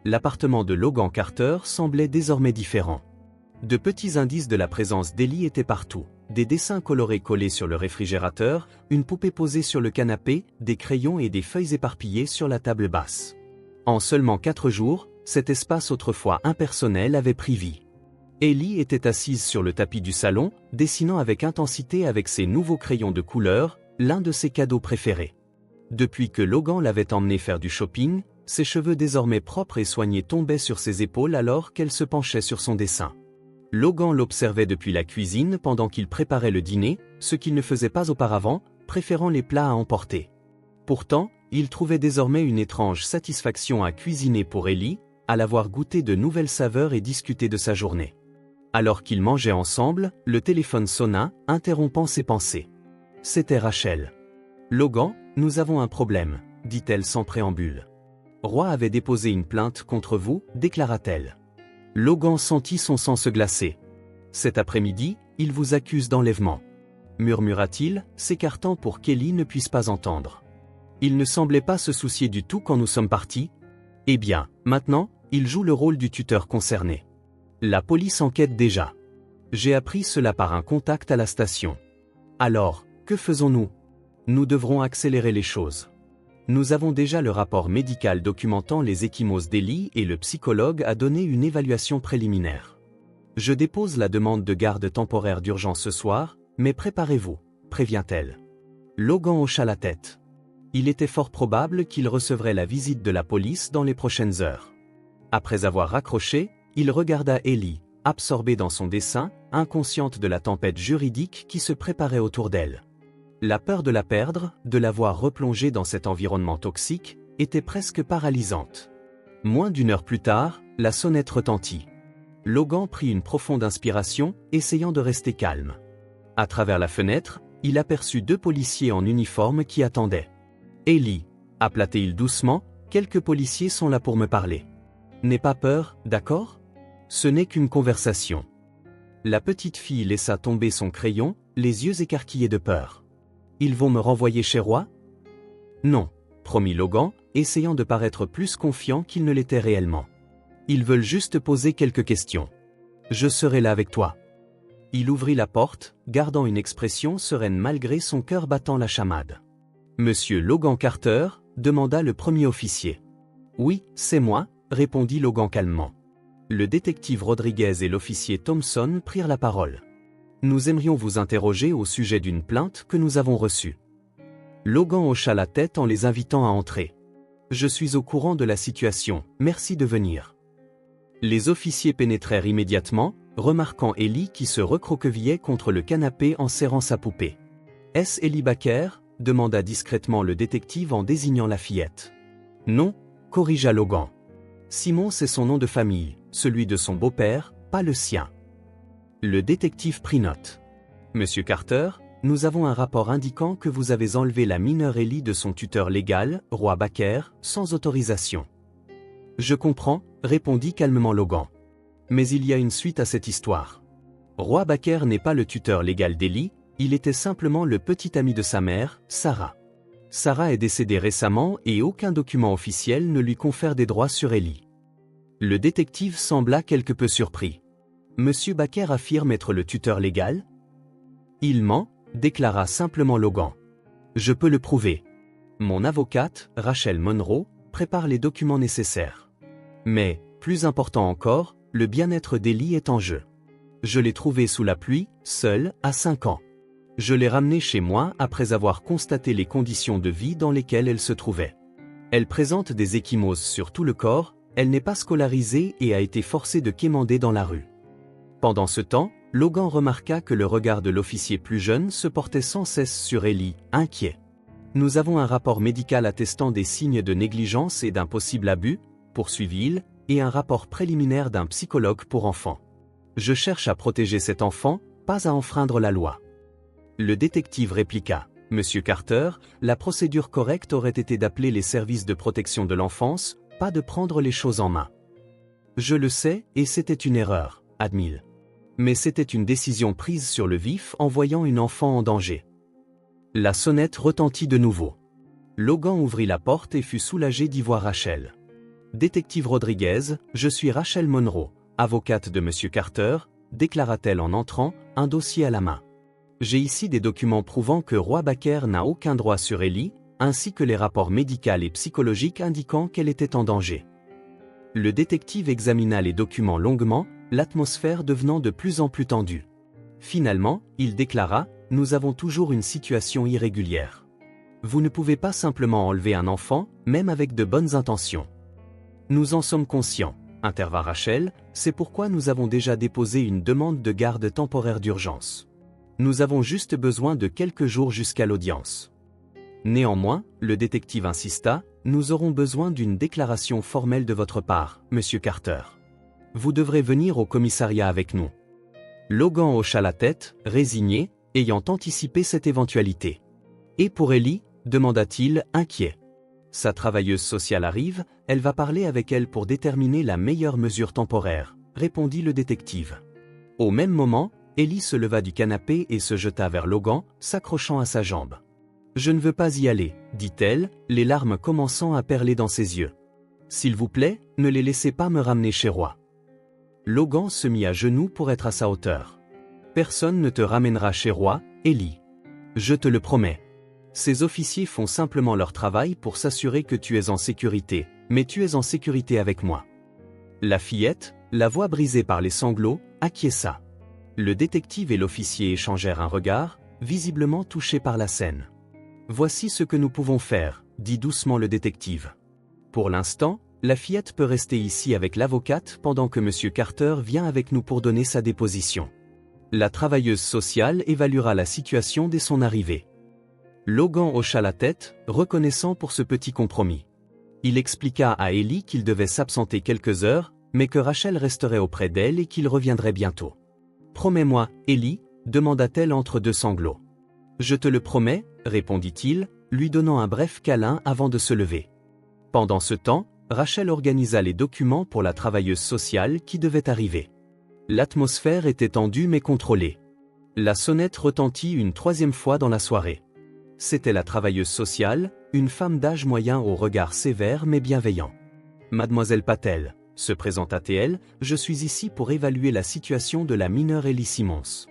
L'appartement de Logan Carter semblait désormais différent. De petits indices de la présence d'Ellie étaient partout. Des dessins colorés collés sur le réfrigérateur, une poupée posée sur le canapé, des crayons et des feuilles éparpillées sur la table basse. En seulement 4 jours, cet espace autrefois impersonnel avait pris vie. Ellie était assise sur le tapis du salon, dessinant avec intensité avec ses nouveaux crayons de couleur, l'un de ses cadeaux préférés. Depuis que Logan l'avait emmenée faire du shopping, ses cheveux désormais propres et soignés tombaient sur ses épaules alors qu'elle se penchait sur son dessin. Logan l'observait depuis la cuisine pendant qu'il préparait le dîner, ce qu'il ne faisait pas auparavant, préférant les plats à emporter. Pourtant, il trouvait désormais une étrange satisfaction à cuisiner pour Ellie, à la voir goûter de nouvelles saveurs et discuter de sa journée. Alors qu'ils mangeaient ensemble, le téléphone sonna, interrompant ses pensées. C'était Rachel. « Logan, nous avons un problème, dit-elle sans préambule. Roy avait déposé une plainte contre vous, déclara-t-elle. Logan sentit son sang se glacer. Cet après-midi, il vous accuse d'enlèvement, murmura-t-il, s'écartant pour qu'Ellie ne puisse pas entendre. Il ne semblait pas se soucier du tout quand nous sommes partis. Eh bien, maintenant, il joue le rôle du tuteur concerné. La police enquête déjà. J'ai appris cela par un contact à la station. Alors, que faisons-nous? Nous devrons accélérer les choses. Nous avons déjà le rapport médical documentant les ecchymoses d'Ellie et le psychologue a donné une évaluation préliminaire. Je dépose la demande de garde temporaire d'urgence ce soir, mais préparez-vous, prévient-elle. Logan hocha la tête. Il était fort probable qu'il recevrait la visite de la police dans les prochaines heures. Après avoir raccroché, il regarda Ellie, absorbée dans son dessin, inconsciente de la tempête juridique qui se préparait autour d'elle. La peur de la perdre, de la voir replongée dans cet environnement toxique, était presque paralysante. Moins d'une heure plus tard, la sonnette retentit. Logan prit une profonde inspiration, essayant de rester calme. À travers la fenêtre, il aperçut 2 policiers en uniforme qui attendaient. « Ellie » appela-t-il doucement, « quelques policiers sont là pour me parler. N'aie pas peur, d'accord? Ce n'est qu'une conversation. » La petite fille laissa tomber son crayon, les yeux écarquillés de peur. « Ils vont me renvoyer chez Roy? » « Non, » promit Logan, essayant de paraître plus confiant qu'il ne l'était réellement. « Ils veulent juste poser quelques questions. Je serai là avec toi. » Il ouvrit la porte, gardant une expression sereine malgré son cœur battant la chamade. « Monsieur Logan Carter » demanda le premier officier. « Oui, c'est moi » répondit Logan calmement. Le détective Rodriguez et l'officier Thompson prirent la parole. « Nous aimerions vous interroger au sujet d'une plainte que nous avons reçue. » Logan hocha la tête en les invitant à entrer. « Je suis au courant de la situation, merci de venir. » Les officiers pénétrèrent immédiatement, remarquant Ellie qui se recroquevillait contre le canapé en serrant sa poupée. « Est-ce Ellie Baker » demanda discrètement le détective en désignant la fillette. « Non » corrigea Logan. « Simon c'est son nom de famille, celui de son beau-père, pas le sien. » Le détective prit note. « Monsieur Carter, nous avons un rapport indiquant que vous avez enlevé la mineure Ellie de son tuteur légal, Roy Baker, sans autorisation. » « Je comprends » répondit calmement Logan. « Mais il y a une suite à cette histoire. Roy Baker n'est pas le tuteur légal d'Ellie, il était simplement le petit ami de sa mère, Sarah. Sarah est décédée récemment et aucun document officiel ne lui confère des droits sur Ellie. » Le détective sembla quelque peu surpris. « Monsieur Baker affirme être le tuteur légal? » « Il ment » déclara simplement Logan. « Je peux le prouver. Mon avocate, Rachel Monroe, prépare les documents nécessaires. Mais, plus important encore, le bien-être d'Ellie est en jeu. Je l'ai trouvée sous la pluie, seule, à 5 ans. Je l'ai ramenée chez moi après avoir constaté les conditions de vie dans lesquelles elle se trouvait. Elle présente des ecchymoses sur tout le corps, elle n'est pas scolarisée et a été forcée de quémander dans la rue. Pendant ce temps, Logan remarqua que le regard de l'officier plus jeune se portait sans cesse sur Ellie, inquiet. Nous avons un rapport médical attestant des signes de négligence et d'un possible abus, poursuivit-il, et un rapport préliminaire d'un psychologue pour enfants. Je cherche à protéger cet enfant, pas à enfreindre la loi. Le détective répliqua. Monsieur Carter, la procédure correcte aurait été d'appeler les services de protection de l'enfance, pas de prendre les choses en main. Je le sais, et c'était une erreur, admit-il. Mais c'était une décision prise sur le vif en voyant une enfant en danger. La sonnette retentit de nouveau. Logan ouvrit la porte et fut soulagé d'y voir Rachel. Détective Rodriguez, je suis Rachel Monroe, avocate de Monsieur Carter, déclara-t-elle en entrant, un dossier à la main. J'ai ici des documents prouvant que Roy Baker n'a aucun droit sur Ellie, ainsi que les rapports médicaux et psychologiques indiquant qu'elle était en danger. Le détective examina les documents longuement, l'atmosphère devenant de plus en plus tendue. Finalement, il déclara, « Nous avons toujours une situation irrégulière. Vous ne pouvez pas simplement enlever un enfant, même avec de bonnes intentions. » Nous en sommes conscients, intervint Rachel, c'est pourquoi nous avons déjà déposé une demande de garde temporaire d'urgence. Nous avons juste besoin de quelques jours jusqu'à l'audience. Néanmoins, le détective insista, nous aurons besoin d'une déclaration formelle de votre part, Monsieur Carter. Vous devrez venir au commissariat avec nous. Logan hocha la tête, résigné, ayant anticipé cette éventualité. Et pour Ellie, demanda-t-il, inquiet. Sa travailleuse sociale arrive, elle va parler avec elle pour déterminer la meilleure mesure temporaire, répondit le détective. Au même moment, Ellie se leva du canapé et se jeta vers Logan, s'accrochant à sa jambe. Je ne veux pas y aller, dit-elle, les larmes commençant à perler dans ses yeux. S'il vous plaît, ne les laissez pas me ramener chez Roy. Logan se mit à genoux pour être à sa hauteur. Personne ne te ramènera chez Roy, Ellie. Je te le promets. Ces officiers font simplement leur travail pour s'assurer que tu es en sécurité, mais tu es en sécurité avec moi. La fillette, la voix brisée par les sanglots, acquiesça. Le détective et l'officier échangèrent un regard, visiblement touchés par la scène. Voici ce que nous pouvons faire, dit doucement le détective. Pour l'instant, la fillette peut rester ici avec l'avocate pendant que Monsieur Carter vient avec nous pour donner sa déposition. La travailleuse sociale évaluera la situation dès son arrivée. Logan hocha la tête, reconnaissant pour ce petit compromis. Il expliqua à Ellie qu'il devait s'absenter quelques heures, mais que Rachel resterait auprès d'elle et qu'il reviendrait bientôt. « Promets-moi, Ellie » demanda-t-elle entre deux sanglots. « Je te le promets » répondit-il, lui donnant un bref câlin avant de se lever. Pendant ce temps, Rachel organisa les documents pour la travailleuse sociale qui devait arriver. L'atmosphère était tendue mais contrôlée. La sonnette retentit une troisième fois dans la soirée. C'était la travailleuse sociale, une femme d'âge moyen au regard sévère mais bienveillant. « Mademoiselle Patel », se présenta-t-elle, « je suis ici pour évaluer la situation de la mineure Ellie Simmons. »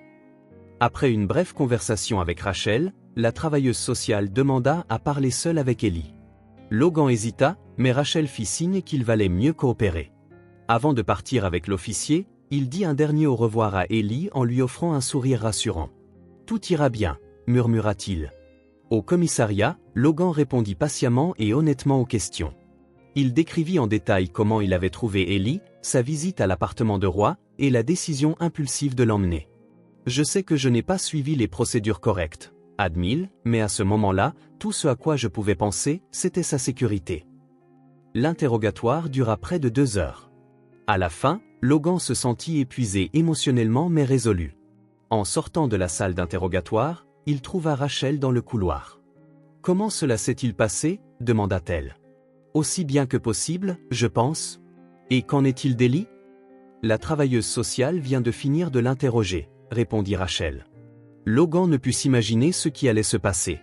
Après une brève conversation avec Rachel, la travailleuse sociale demanda à parler seule avec Ellie. Logan hésita, mais Rachel fit signe qu'il valait mieux coopérer. Avant de partir avec l'officier, il dit un dernier au revoir à Ellie en lui offrant un sourire rassurant. « Tout ira bien », murmura-t-il. Au commissariat, Logan répondit patiemment et honnêtement aux questions. Il décrivit en détail comment il avait trouvé Ellie, sa visite à l'appartement de Roy, et la décision impulsive de l'emmener. « Je sais que je n'ai pas suivi les procédures correctes, » admit-il, mais à ce moment-là, tout ce à quoi je pouvais penser, c'était sa sécurité. L'interrogatoire dura près de 2 heures. À la fin, Logan se sentit épuisé émotionnellement mais résolu. En sortant de la salle d'interrogatoire, il trouva Rachel dans le couloir. « Comment cela s'est-il passé » demanda-t-elle. « Aussi bien que possible, je pense. Et qu'en est-il d'Ellie » La travailleuse sociale vient de finir de l'interroger, répondit Rachel. Logan ne put s'imaginer ce qui allait se passer.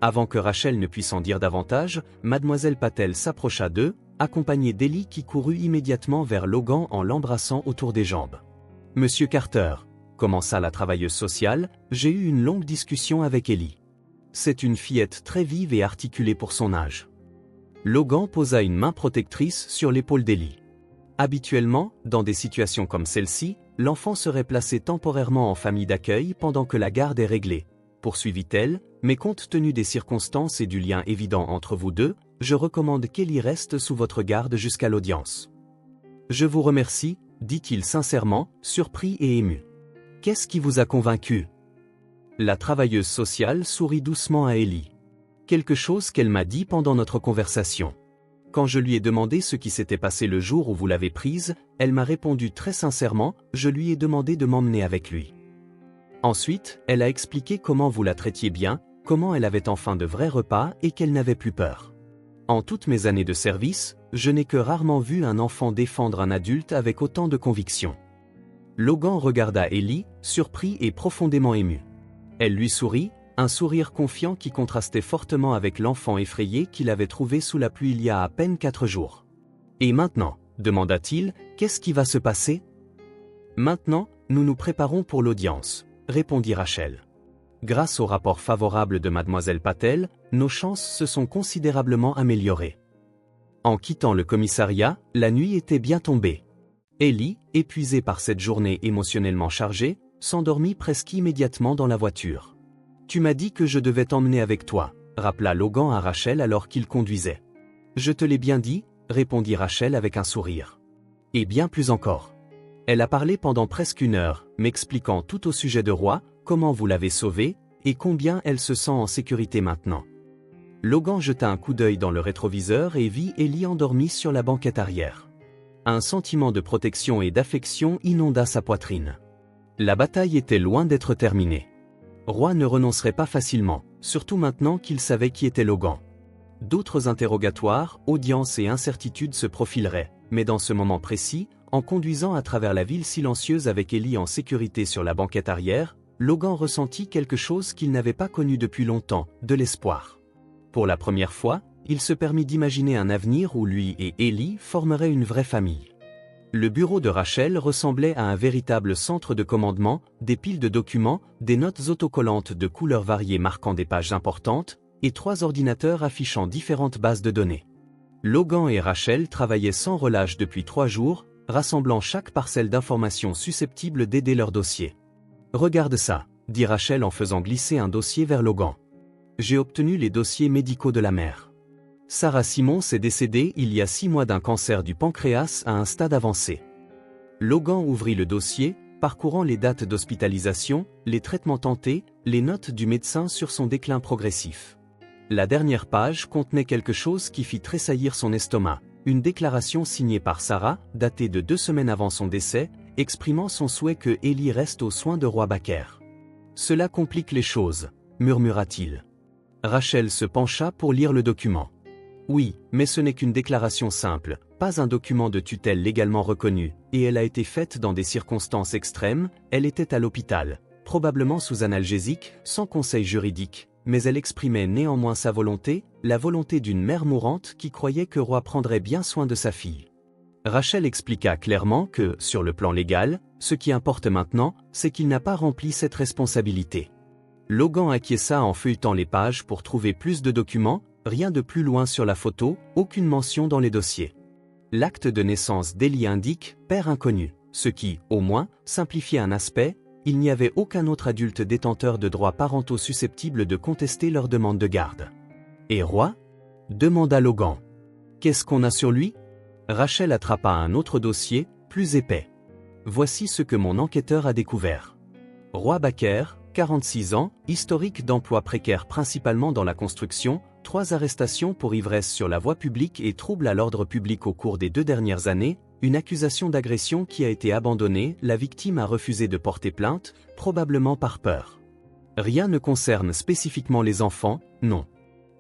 Avant que Rachel ne puisse en dire davantage, Mademoiselle Patel s'approcha d'eux, accompagnée d'Ellie qui courut immédiatement vers Logan en l'embrassant autour des jambes. « Monsieur Carter », commença la travailleuse sociale, « j'ai eu une longue discussion avec Ellie. C'est une fillette très vive et articulée pour son âge. » Logan posa une main protectrice sur l'épaule d'Ellie. Habituellement, dans des situations comme celle-ci, l'enfant serait placé temporairement en famille d'accueil pendant que la garde est réglée. poursuivit-elle, mais compte tenu des circonstances et du lien évident entre vous deux, je recommande qu'Ellie reste sous votre garde jusqu'à l'audience. Je vous remercie, dit-il sincèrement, surpris et ému. Qu'est-ce qui vous a convaincu? La travailleuse sociale sourit doucement à Ellie. Quelque chose qu'elle m'a dit pendant notre conversation. Quand je lui ai demandé ce qui s'était passé le jour où vous l'avez prise, elle m'a répondu très sincèrement, je lui ai demandé de m'emmener avec lui. Ensuite, elle a expliqué comment vous la traitiez bien, comment elle avait enfin de vrais repas et qu'elle n'avait plus peur. En toutes mes années de service, je n'ai que rarement vu un enfant défendre un adulte avec autant de conviction. Logan regarda Ellie, surpris et profondément ému. Elle lui sourit, un sourire confiant qui contrastait fortement avec l'enfant effrayé qu'il avait trouvé sous la pluie il y a à peine 4 jours. « Et maintenant » demanda-t-il, « qu'est-ce qui va se passer ?»« Maintenant, nous nous préparons pour l'audience » répondit Rachel. Grâce au rapport favorable de Mademoiselle Patel, nos chances se sont considérablement améliorées. En quittant le commissariat, la nuit était bien tombée. Ellie, épuisée par cette journée émotionnellement chargée, s'endormit presque immédiatement dans la voiture. « Tu m'as dit que je devais t'emmener avec toi », rappela Logan à Rachel alors qu'il conduisait. « Je te l'ai bien dit », répondit Rachel avec un sourire. « Et bien plus encore. » Elle a parlé pendant presque 1 heure, m'expliquant tout au sujet de Roy, comment vous l'avez sauvé, et combien elle se sent en sécurité maintenant. Logan jeta un coup d'œil dans le rétroviseur et vit Ellie endormie sur la banquette arrière. Un sentiment de protection et d'affection inonda sa poitrine. La bataille était loin d'être terminée. Roy ne renoncerait pas facilement, surtout maintenant qu'il savait qui était Logan. D'autres interrogatoires, audiences et incertitudes se profileraient, mais dans ce moment précis, en conduisant à travers la ville silencieuse avec Ellie en sécurité sur la banquette arrière, Logan ressentit quelque chose qu'il n'avait pas connu depuis longtemps, de l'espoir. Pour la première fois, il se permit d'imaginer un avenir où lui et Ellie formeraient une vraie famille. Le bureau de Rachel ressemblait à un véritable centre de commandement, des piles de documents, des notes autocollantes de couleurs variées marquant des pages importantes, et 3 ordinateurs affichant différentes bases de données. Logan et Rachel travaillaient sans relâche depuis 3 jours, rassemblant chaque parcelle d'informations susceptible d'aider leur dossier. « Regarde ça », dit Rachel en faisant glisser un dossier vers Logan. « J'ai obtenu les dossiers médicaux de la mère. Sarah Simons est décédée il y a 6 mois d'un cancer du pancréas à un stade avancé. » Logan ouvrit le dossier, parcourant les dates d'hospitalisation, les traitements tentés, les notes du médecin sur son déclin progressif. La dernière page contenait quelque chose qui fit tressaillir son estomac. Une déclaration signée par Sarah, datée de 2 semaines avant son décès, exprimant son souhait que Ellie reste aux soins de Roy Baker. « Cela complique les choses », murmura-t-il. Rachel se pencha pour lire le document. « Oui, mais ce n'est qu'une déclaration simple, pas un document de tutelle légalement reconnu, et elle a été faite dans des circonstances extrêmes, elle était à l'hôpital, probablement sous analgésique, sans conseil juridique. Mais elle exprimait néanmoins sa volonté, la volonté d'une mère mourante qui croyait que Roy prendrait bien soin de sa fille. » Rachel expliqua clairement que, sur le plan légal, ce qui importe maintenant, c'est qu'il n'a pas rempli cette responsabilité. Logan acquiesça en feuilletant les pages pour trouver plus de documents, rien de plus loin sur la photo, aucune mention dans les dossiers. L'acte de naissance d'Ellie indique « père inconnu », ce qui, au moins, simplifiait un aspect. Il n'y avait aucun autre adulte détenteur de droits parentaux susceptible de contester leur demande de garde. « Et Roy » demanda Logan. « Qu'est-ce qu'on a sur lui ?» Rachel attrapa un autre dossier, plus épais. « Voici ce que mon enquêteur a découvert. Roy Baker, 46 ans, historique d'emploi précaire principalement dans la construction, 3 arrestations pour ivresse sur la voie publique et troubles à l'ordre public au cours des 2 dernières années, une accusation d'agression qui a été abandonnée, la victime a refusé de porter plainte, probablement par peur. Rien ne concerne spécifiquement les enfants, non.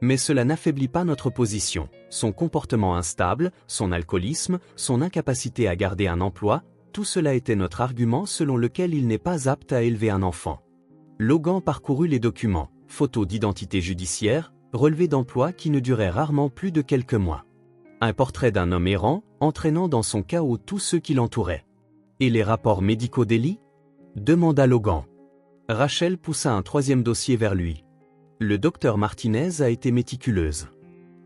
Mais cela n'affaiblit pas notre position. Son comportement instable, son alcoolisme, son incapacité à garder un emploi, tout cela était notre argument selon lequel il n'est pas apte à élever un enfant. Logan parcourut les documents, photos d'identité judiciaire, relevés d'emploi qui ne duraient rarement plus de quelques mois. Un portrait d'un homme errant, entraînant dans son chaos tous ceux qui l'entouraient. « Et les rapports médicaux d'Ellie » demanda Logan. Rachel poussa un 3e dossier vers lui. Le docteur Martinez a été méticuleuse.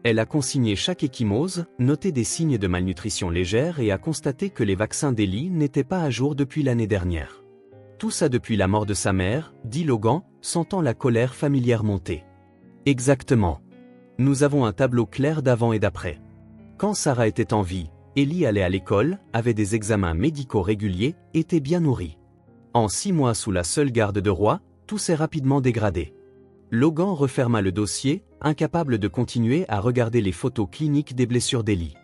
Elle a consigné chaque ecchymose, noté des signes de malnutrition légère et a constaté que les vaccins d'Ellie n'étaient pas à jour depuis l'année dernière. Tout ça depuis la mort de sa mère, dit Logan, sentant la colère familière monter. Exactement. Nous avons un tableau clair d'avant et d'après. Quand Sarah était en vie, Ellie allait à l'école, avait des examens médicaux réguliers, était bien nourrie. En 6 mois sous la seule garde de Roy, tout s'est rapidement dégradé. Logan referma le dossier, incapable de continuer à regarder les photos cliniques des blessures d'Ellie.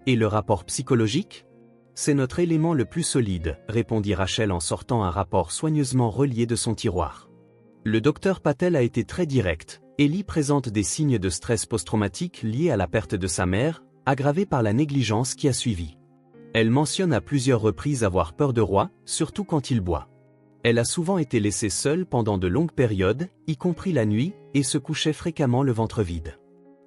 Et le rapport psychologique ? C'est notre élément le plus solide, répondit Rachel en sortant un rapport soigneusement relié de son tiroir. Le docteur Patel a été très direct. Ellie présente des signes de stress post-traumatique liés à la perte de sa mère, aggravés par la négligence qui a suivi. Elle mentionne à plusieurs reprises avoir peur de Roy, surtout quand il boit. Elle a souvent été laissée seule pendant de longues périodes, y compris la nuit, et se couchait fréquemment le ventre vide.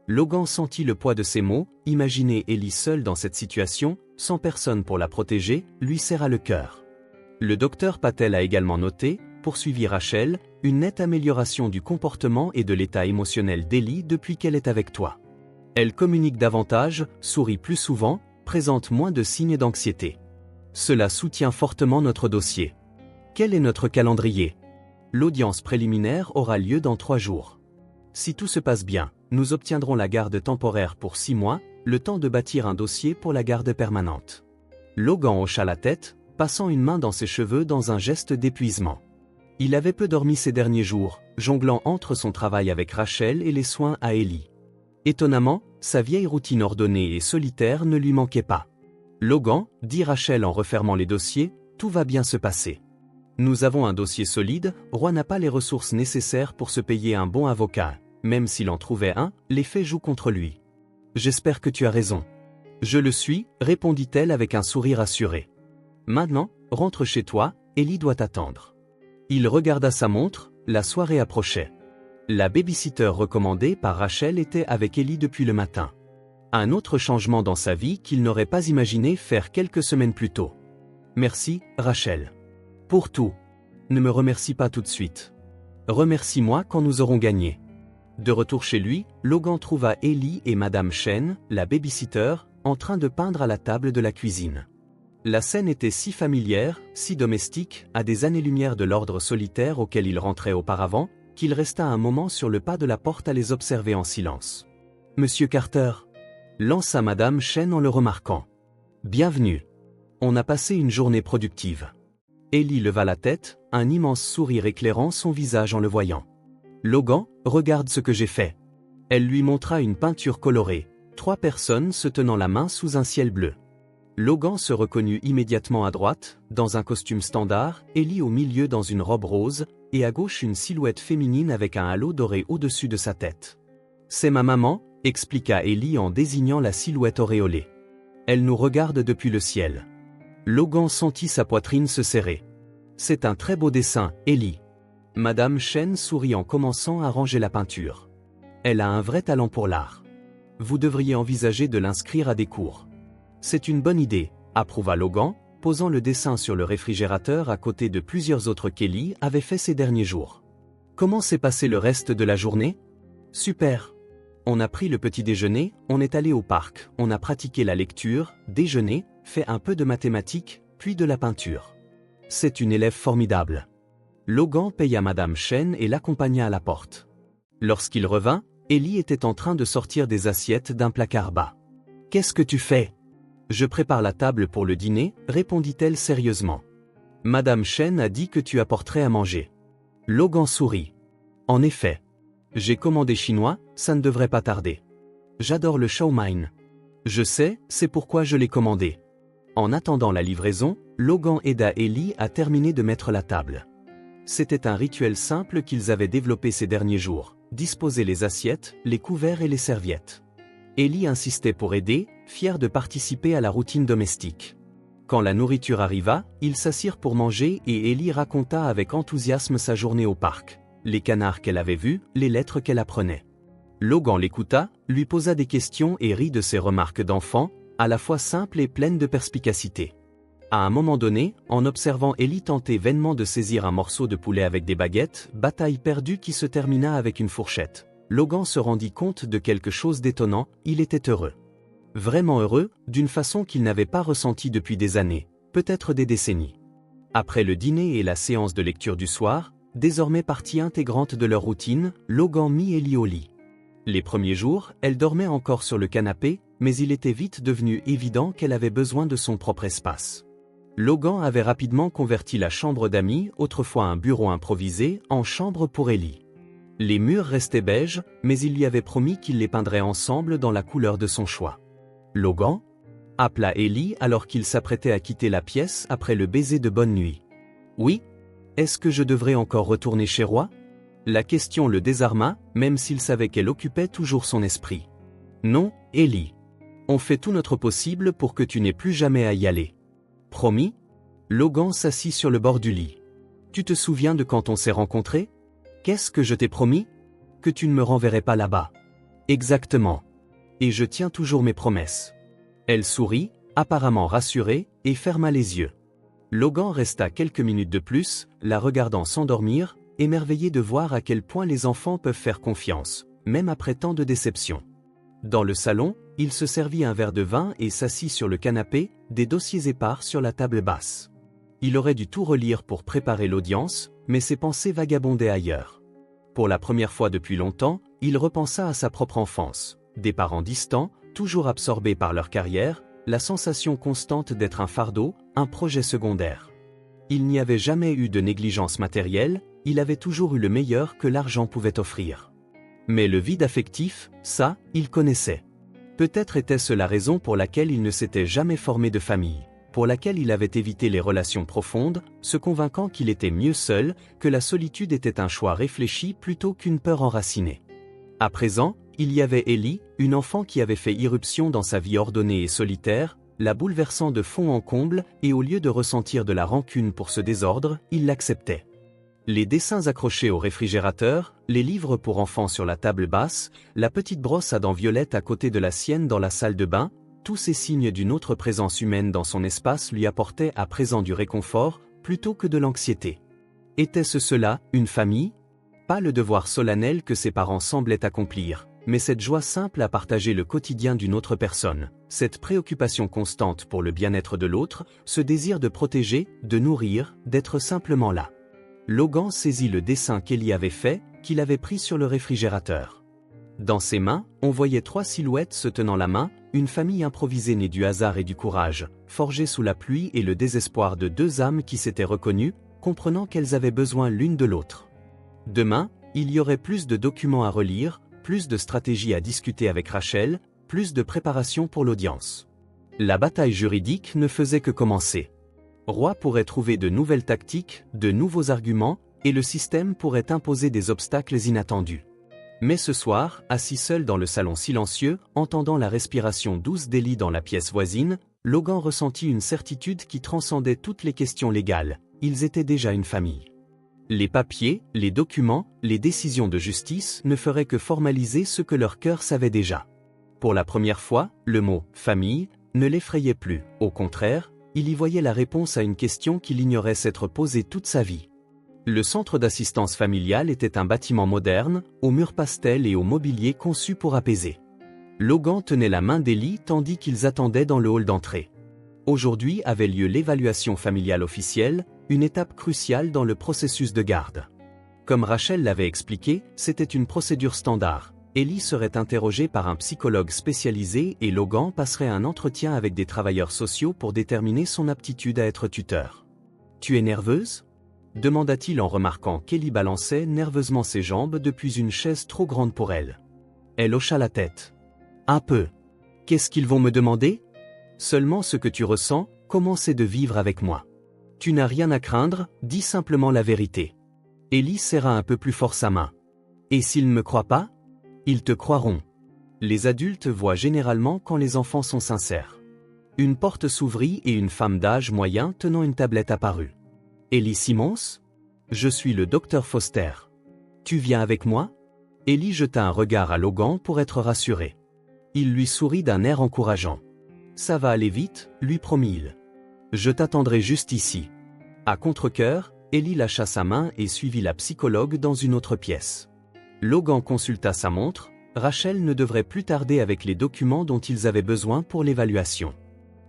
Logan sentit le poids de ces mots, imaginer Ellie seule dans cette situation, sans personne pour la protéger, lui serra le cœur. Le docteur Patel a également noté, poursuivit Rachel, une nette amélioration du comportement et de l'état émotionnel d'Ellie depuis qu'elle est avec toi. Elle communique davantage, sourit plus souvent, présente moins de signes d'anxiété. Cela soutient fortement notre dossier. Quel est notre calendrier ? L'audience préliminaire aura lieu dans 3 jours. Si tout se passe bien, nous obtiendrons la garde temporaire pour 6 mois, le temps de bâtir un dossier pour la garde permanente. Logan hocha la tête, passant une main dans ses cheveux dans un geste d'épuisement. Il avait peu dormi ces derniers jours, jonglant entre son travail avec Rachel et les soins à Ellie. Étonnamment, sa vieille routine ordonnée et solitaire ne lui manquait pas. Logan, dit Rachel en refermant les dossiers, tout va bien se passer. Nous avons un dossier solide, Roy n'a pas les ressources nécessaires pour se payer un bon avocat. Même s'il en trouvait un, les faits jouent contre lui. J'espère que tu as raison. Je le suis, répondit-elle avec un sourire assuré. Maintenant, rentre chez toi, Ellie doit t'attendre. Il regarda sa montre, la soirée approchait. La babysitter recommandée par Rachel était avec Ellie depuis le matin. Un autre changement dans sa vie qu'il n'aurait pas imaginé faire quelques semaines plus tôt. Merci, Rachel. Pour tout. Ne me remercie pas tout de suite. Remercie-moi quand nous aurons gagné. De retour chez lui, Logan trouva Ellie et Madame Chen, la babysitter, en train de peindre à la table de la cuisine. La scène était si familière, si domestique, à des années-lumière de l'ordre solitaire auquel il rentrait auparavant, qu'il resta un moment sur le pas de la porte à les observer en silence. « Monsieur Carter » lança Madame Chen en le remarquant. « Bienvenue. On a passé une journée productive. » Ellie leva la tête, un immense sourire éclairant son visage en le voyant. « Logan, regarde ce que j'ai fait. » Elle lui montra une peinture colorée, 3 personnes se tenant la main sous un ciel bleu. Logan se reconnut immédiatement à droite, dans un costume standard, Ellie au milieu dans une robe rose, et à gauche une silhouette féminine avec un halo doré au-dessus de sa tête. « C'est ma maman », expliqua Ellie en désignant la silhouette auréolée. « Elle nous regarde depuis le ciel. » Logan sentit sa poitrine se serrer. « C'est un très beau dessin, Ellie. » Madame Chen sourit en commençant à ranger la peinture. Elle a un vrai talent pour l'art. Vous devriez envisager de l'inscrire à des cours. C'est une bonne idée, approuva Logan, posant le dessin sur le réfrigérateur à côté de plusieurs autres qu'Ellie avait fait ces derniers jours. Comment s'est passé le reste de la journée ? Super. On a pris le petit déjeuner, on est allé au parc, on a pratiqué la lecture, déjeuné, fait un peu de mathématiques, puis de la peinture. C'est une élève formidable. Logan paya Madame Chen et l'accompagna à la porte. Lorsqu'il revint, Ellie était en train de sortir des assiettes d'un placard bas. « Qu'est-ce que tu fais ? » « Je prépare la table pour le dîner, répondit-elle sérieusement. « Madame Chen a dit que tu apporterais à manger. » Logan sourit. « En effet. J'ai commandé chinois, ça ne devrait pas tarder. J'adore le chow mein. Je sais, c'est pourquoi je l'ai commandé. » En attendant la livraison, Logan aida Ellie à terminer de mettre la table. C'était un rituel simple qu'ils avaient développé ces derniers jours, disposer les assiettes, les couverts et les serviettes. Ellie insistait pour aider, fière de participer à la routine domestique. Quand la nourriture arriva, ils s'assirent pour manger et Ellie raconta avec enthousiasme sa journée au parc, les canards qu'elle avait vus, les lettres qu'elle apprenait. Logan l'écouta, lui posa des questions et rit de ses remarques d'enfant, à la fois simples et pleines de perspicacité. À un moment donné, en observant Ellie tenter vainement de saisir un morceau de poulet avec des baguettes, bataille perdue qui se termina avec une fourchette. Logan se rendit compte de quelque chose d'étonnant, il était heureux. Vraiment heureux, d'une façon qu'il n'avait pas ressentie depuis des années, peut-être des décennies. Après le dîner et la séance de lecture du soir, désormais partie intégrante de leur routine, Logan mit Ellie au lit. Les premiers jours, elle dormait encore sur le canapé, mais il était vite devenu évident qu'elle avait besoin de son propre espace. Logan avait rapidement converti la chambre d'Amy, autrefois un bureau improvisé, en chambre pour Ellie. Les murs restaient beiges, mais il lui avait promis qu'ils les peindrait ensemble dans la couleur de son choix. Logan appela Ellie alors qu'il s'apprêtait à quitter la pièce après le baiser de bonne nuit. « Oui ? Est-ce que je devrais encore retourner chez Roy ?» La question le désarma, même s'il savait qu'elle occupait toujours son esprit. « Non, Ellie. On fait tout notre possible pour que tu n'aies plus jamais à y aller. » « Promis ?» Logan s'assit sur le bord du lit. « Tu te souviens de quand on s'est rencontrés ? Qu'est-ce que je t'ai promis ? Que tu ne me renverrais pas là-bas. » « Exactement. Et je tiens toujours mes promesses. » Elle sourit, apparemment rassurée, et ferma les yeux. Logan resta quelques minutes de plus, la regardant s'endormir, émerveillé de voir à quel point les enfants peuvent faire confiance, même après tant de déceptions. Dans le salon, il se servit un verre de vin et s'assit sur le canapé, des dossiers épars sur la table basse. Il aurait dû tout relire pour préparer l'audience, mais ses pensées vagabondaient ailleurs. Pour la première fois depuis longtemps, il repensa à sa propre enfance, des parents distants, toujours absorbés par leur carrière, la sensation constante d'être un fardeau, un projet secondaire. Il n'y avait jamais eu de négligence matérielle, il avait toujours eu le meilleur que l'argent pouvait offrir. Mais le vide affectif, ça, il connaissait. Peut-être était-ce la raison pour laquelle il ne s'était jamais formé de famille, pour laquelle il avait évité les relations profondes, se convainquant qu'il était mieux seul, que la solitude était un choix réfléchi plutôt qu'une peur enracinée. À présent, il y avait Ellie, une enfant qui avait fait irruption dans sa vie ordonnée et solitaire, la bouleversant de fond en comble, et au lieu de ressentir de la rancune pour ce désordre, il l'acceptait. Les dessins accrochés au réfrigérateur, les livres pour enfants sur la table basse, la petite brosse à dents violette à côté de la sienne dans la salle de bain, tous ces signes d'une autre présence humaine dans son espace lui apportaient à présent du réconfort, plutôt que de l'anxiété. Était-ce cela, une famille ? Pas le devoir solennel que ses parents semblaient accomplir, mais cette joie simple à partager le quotidien d'une autre personne, cette préoccupation constante pour le bien-être de l'autre, ce désir de protéger, de nourrir, d'être simplement là. Logan saisit le dessin qu'Ellie avait fait, qu'il avait pris sur le réfrigérateur. Dans ses mains, on voyait 3 silhouettes se tenant la main, une famille improvisée née du hasard et du courage, forgée sous la pluie et le désespoir de 2 âmes qui s'étaient reconnues, comprenant qu'elles avaient besoin l'une de l'autre. Demain, il y aurait plus de documents à relire, plus de stratégies à discuter avec Rachel, plus de préparation pour l'audience. La bataille juridique ne faisait que commencer. Roy pourrait trouver de nouvelles tactiques, de nouveaux arguments, et le système pourrait imposer des obstacles inattendus. Mais ce soir, assis seul dans le salon silencieux, entendant la respiration douce d'Ellie dans la pièce voisine, Logan ressentit une certitude qui transcendait toutes les questions légales. Ils étaient déjà une famille. Les papiers, les documents, les décisions de justice ne feraient que formaliser ce que leur cœur savait déjà. Pour la première fois, le mot « famille » ne l'effrayait plus, au contraire, il y voyait la réponse à une question qu'il ignorait s'être posée toute sa vie. Le centre d'assistance familiale était un bâtiment moderne, aux murs pastels et au mobilier conçu pour apaiser. Logan tenait la main d'Ellie tandis qu'ils attendaient dans le hall d'entrée. Aujourd'hui avait lieu l'évaluation familiale officielle, une étape cruciale dans le processus de garde. Comme Rachel l'avait expliqué, c'était une procédure standard. Ellie serait interrogée par un psychologue spécialisé et Logan passerait un entretien avec des travailleurs sociaux pour déterminer son aptitude à être tuteur. « Tu es nerveuse ?» demanda-t-il en remarquant qu'Ellie balançait nerveusement ses jambes depuis une chaise trop grande pour elle. Elle hocha la tête. « Un peu. Qu'est-ce qu'ils vont me demander ? Seulement ce que tu ressens, comment c'est de vivre avec moi. Tu n'as rien à craindre, dis simplement la vérité. » Ellie serra un peu plus fort sa main. « Et s'ils ne me croient pas ? Ils te croiront. Les adultes voient généralement quand les enfants sont sincères. » Une porte s'ouvrit et une femme d'âge moyen tenant une tablette apparut. « Ellie Simmons ? Je suis le docteur Foster. Tu viens avec moi ?» Ellie jeta un regard à Logan pour être rassurée. Il lui sourit d'un air encourageant. « Ça va aller vite, lui promit-il. Je t'attendrai juste ici. » À contre-cœur, Ellie lâcha sa main et suivit la psychologue dans une autre pièce. Logan consulta sa montre, Rachel ne devrait plus tarder avec les documents dont ils avaient besoin pour l'évaluation.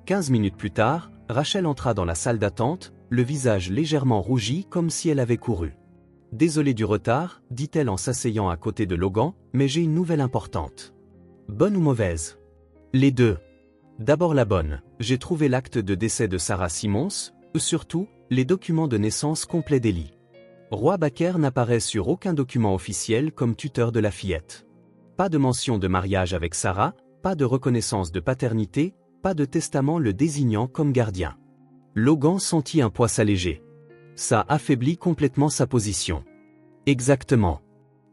15 minutes plus tard, Rachel entra dans la salle d'attente, le visage légèrement rougi comme si elle avait couru. « Désolée du retard », dit-elle en s'asseyant à côté de Logan, « mais j'ai une nouvelle importante. » « Bonne ou mauvaise ?» Les deux. D'abord la bonne, j'ai trouvé l'acte de décès de Sarah Simmons, surtout, les documents de naissance complets d'Ellie. Roy Baker n'apparaît sur aucun document officiel comme tuteur de la fillette. Pas de mention de mariage avec Sarah, pas de reconnaissance de paternité, pas de testament le désignant comme gardien. Logan sentit un poids s'alléger. Ça affaiblit complètement sa position. Exactement.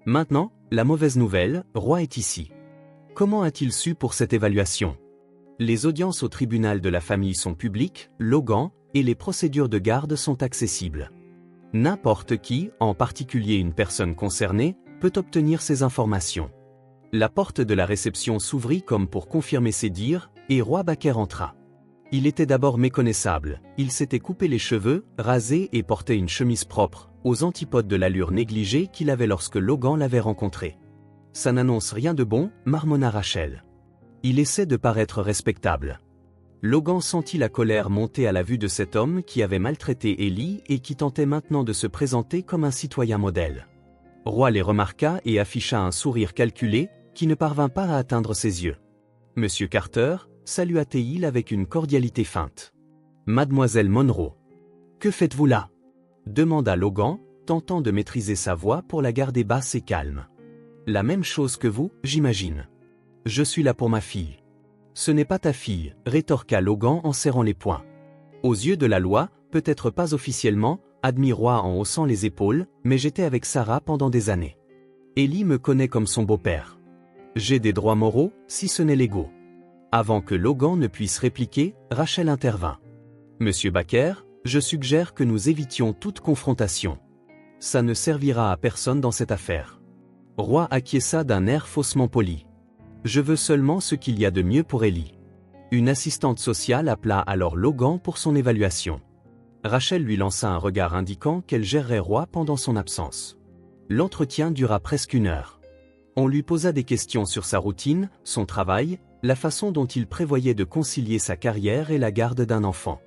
Maintenant, la mauvaise nouvelle, Roy est ici. Comment a-t-il su pour cette évaluation? Les audiences au tribunal de la famille sont publiques, Logan, et les procédures de garde sont accessibles. N'importe qui, en particulier une personne concernée, peut obtenir ces informations. La porte de la réception s'ouvrit comme pour confirmer ses dires, et Roy Baker entra. Il était d'abord méconnaissable, il s'était coupé les cheveux, rasé et portait une chemise propre, aux antipodes de l'allure négligée qu'il avait lorsque Logan l'avait rencontré. Ça n'annonce rien de bon, marmonna Rachel. Il essaie de paraître respectable. Logan sentit la colère monter à la vue de cet homme qui avait maltraité Ellie et qui tentait maintenant de se présenter comme un citoyen modèle. Roy les remarqua et afficha un sourire calculé, qui ne parvint pas à atteindre ses yeux. « Monsieur Carter », salua-t-il avec une cordialité feinte. « Mademoiselle Monroe. Que faites-vous là » demanda Logan, tentant de maîtriser sa voix pour la garder basse et calme. « La même chose que vous, j'imagine. Je suis là pour ma fille. » « Ce n'est pas ta fille, rétorqua Logan en serrant les poings. « Aux yeux de la loi, peut-être pas officiellement, admit Roy en haussant les épaules, mais j'étais avec Sarah pendant des années. Ellie me connaît comme son beau-père. J'ai des droits moraux, si ce n'est légaux. » Avant que Logan ne puisse répliquer, Rachel intervint. « Monsieur Baker, je suggère que nous évitions toute confrontation. Ça ne servira à personne dans cette affaire. » Roy acquiesça d'un air faussement poli. Je veux seulement ce qu'il y a de mieux pour Ellie. Une assistante sociale appela alors Logan pour son évaluation. Rachel lui lança un regard indiquant qu'elle gérerait Roy pendant son absence. L'entretien dura presque 1 heure. On lui posa des questions sur sa routine, son travail, la façon dont il prévoyait de concilier sa carrière et la garde d'un enfant.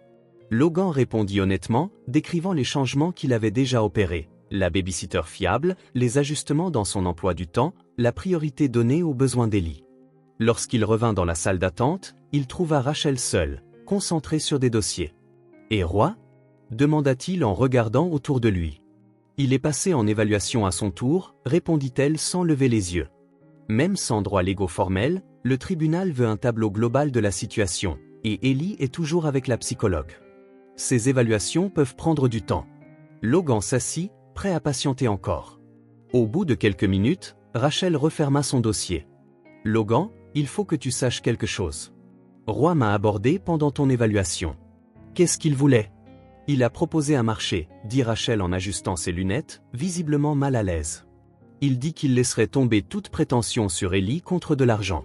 Logan répondit honnêtement, décrivant les changements qu'il avait déjà opérés, la babysitter fiable, les ajustements dans son emploi du temps, la priorité donnée aux besoins d'Ellie. Lorsqu'il revint dans la salle d'attente, il trouva Rachel seule, concentrée sur des dossiers. « Et Roy » demanda-t-il en regardant autour de lui. « Il est passé en évaluation à son tour » répondit-elle sans lever les yeux. Même sans droits légaux formels, le tribunal veut un tableau global de la situation, et Ellie est toujours avec la psychologue. Ces évaluations peuvent prendre du temps. Logan s'assit, prêt à patienter encore. Au bout de quelques minutes, Rachel referma son dossier. « Logan, il faut que tu saches quelque chose. Roy m'a abordé pendant ton évaluation. » « Qu'est-ce qu'il voulait ?»« Il a proposé un marché, » dit Rachel en ajustant ses lunettes, visiblement mal à l'aise. « Il dit qu'il laisserait tomber toute prétention sur Ellie contre de l'argent. »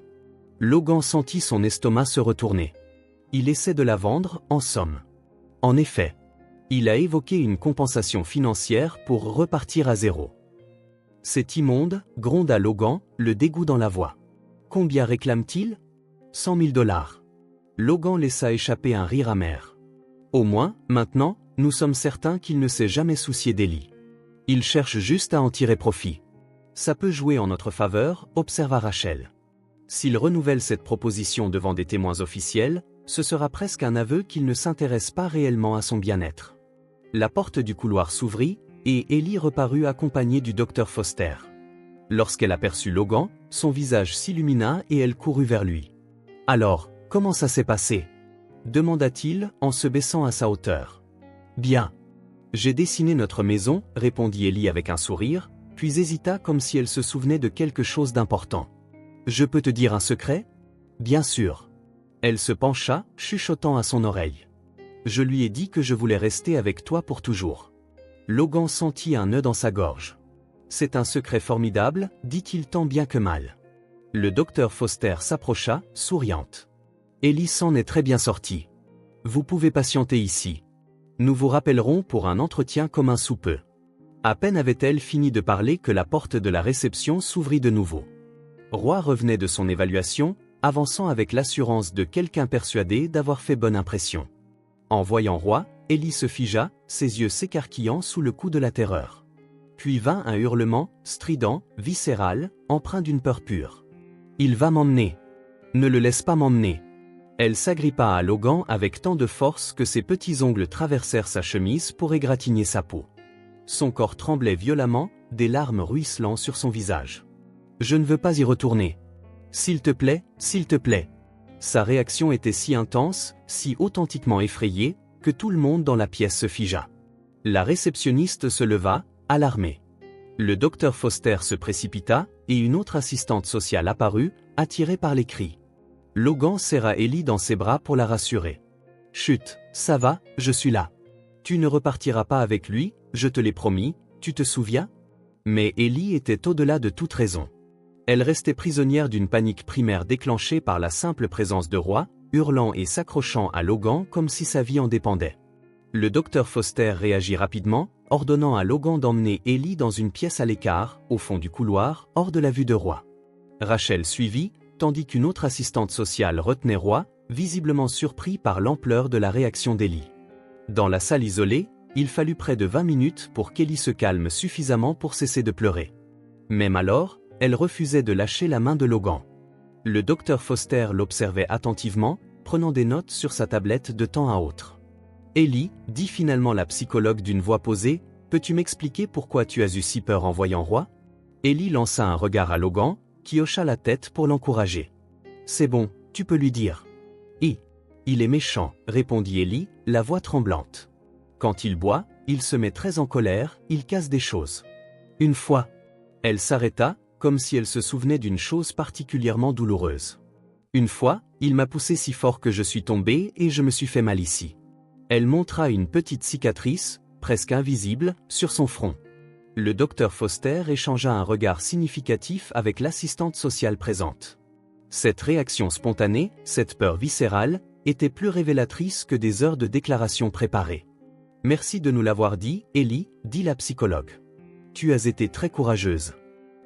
Logan sentit son estomac se retourner. Il essaie de la vendre, en somme. En effet. Il a évoqué une compensation financière pour repartir à zéro. « C'est immonde » gronda Logan, le dégoût dans la voix. « Combien réclame-t-il » 100 000 $. Logan laissa échapper un rire amer. Au moins, maintenant, nous sommes certains qu'il ne s'est jamais soucié d'Ellie. Il cherche juste à en tirer profit. Ça peut jouer en notre faveur, observa Rachel. S'il renouvelle cette proposition devant des témoins officiels, ce sera presque un aveu qu'il ne s'intéresse pas réellement à son bien-être. La porte du couloir s'ouvrit, et Ellie reparut accompagnée du docteur Foster. Lorsqu'elle aperçut Logan, son visage s'illumina et elle courut vers lui. « Alors, comment ça s'est passé ?» demanda-t-il en se baissant à sa hauteur. « Bien. J'ai dessiné notre maison, » répondit Ellie avec un sourire, puis hésita comme si elle se souvenait de quelque chose d'important. « Je peux te dire un secret ?»« Bien sûr. » Elle se pencha, chuchotant à son oreille. « Je lui ai dit que je voulais rester avec toi pour toujours. » Logan sentit un nœud dans sa gorge. « C'est un secret formidable, » dit-il tant bien que mal. Le docteur Foster s'approcha, souriante. Ellie s'en est très bien sortie. Vous pouvez patienter ici. Nous vous rappellerons pour un entretien commun sous peu. À peine avait-elle fini de parler que la porte de la réception s'ouvrit de nouveau. Roy revenait de son évaluation, avançant avec l'assurance de quelqu'un persuadé d'avoir fait bonne impression. En voyant Roy, Ellie se figea, ses yeux s'écarquillant sous le coup de la terreur. Puis vint un hurlement, strident, viscéral, empreint d'une peur pure. « Il va m'emmener. Ne le laisse pas m'emmener. » Elle s'agrippa à Logan avec tant de force que ses petits ongles traversèrent sa chemise pour égratigner sa peau. Son corps tremblait violemment, des larmes ruisselant sur son visage. « Je ne veux pas y retourner. S'il te plaît, s'il te plaît. » Sa réaction était si intense, si authentiquement effrayée, que tout le monde dans la pièce se figea. La réceptionniste se leva, alarmée. Le docteur Foster se précipita, et une autre assistante sociale apparut, attirée par les cris. Logan serra Ellie dans ses bras pour la rassurer. « Chut, ça va, je suis là. Tu ne repartiras pas avec lui, je te l'ai promis, tu te souviens ?» Mais Ellie était au-delà de toute raison. Elle restait prisonnière d'une panique primaire déclenchée par la simple présence de Roy, hurlant et s'accrochant à Logan comme si sa vie en dépendait. Le docteur Foster réagit rapidement, ordonnant à Logan d'emmener Ellie dans une pièce à l'écart, au fond du couloir, hors de la vue de Roy. Rachel suivit, tandis qu'une autre assistante sociale retenait Roy, visiblement surpris par l'ampleur de la réaction d'Ellie. Dans la salle isolée, il fallut près de 20 minutes pour qu'Ellie se calme suffisamment pour cesser de pleurer. Même alors, elle refusait de lâcher la main de Logan. Le docteur Foster l'observait attentivement, prenant des notes sur sa tablette de temps à autre. « Ellie, dit finalement la psychologue d'une voix posée, peux-tu m'expliquer pourquoi tu as eu si peur en voyant Roy ?» Ellie lança un regard à Logan, qui hocha la tête pour l'encourager. « C'est bon, tu peux lui dire. »« Il est méchant, » répondit Ellie, la voix tremblante. « Quand il boit, il se met très en colère, il casse des choses. Une fois. » Elle s'arrêta, comme si elle se souvenait d'une chose particulièrement douloureuse. « Une fois, il m'a poussé si fort que je suis tombée et je me suis fait mal ici. » Elle montra une petite cicatrice, presque invisible, sur son front. Le docteur Foster échangea un regard significatif avec l'assistante sociale présente. Cette réaction spontanée, cette peur viscérale, était plus révélatrice que des heures de déclarations préparées. « Merci de nous l'avoir dit, Ellie, » dit la psychologue. « Tu as été très courageuse. »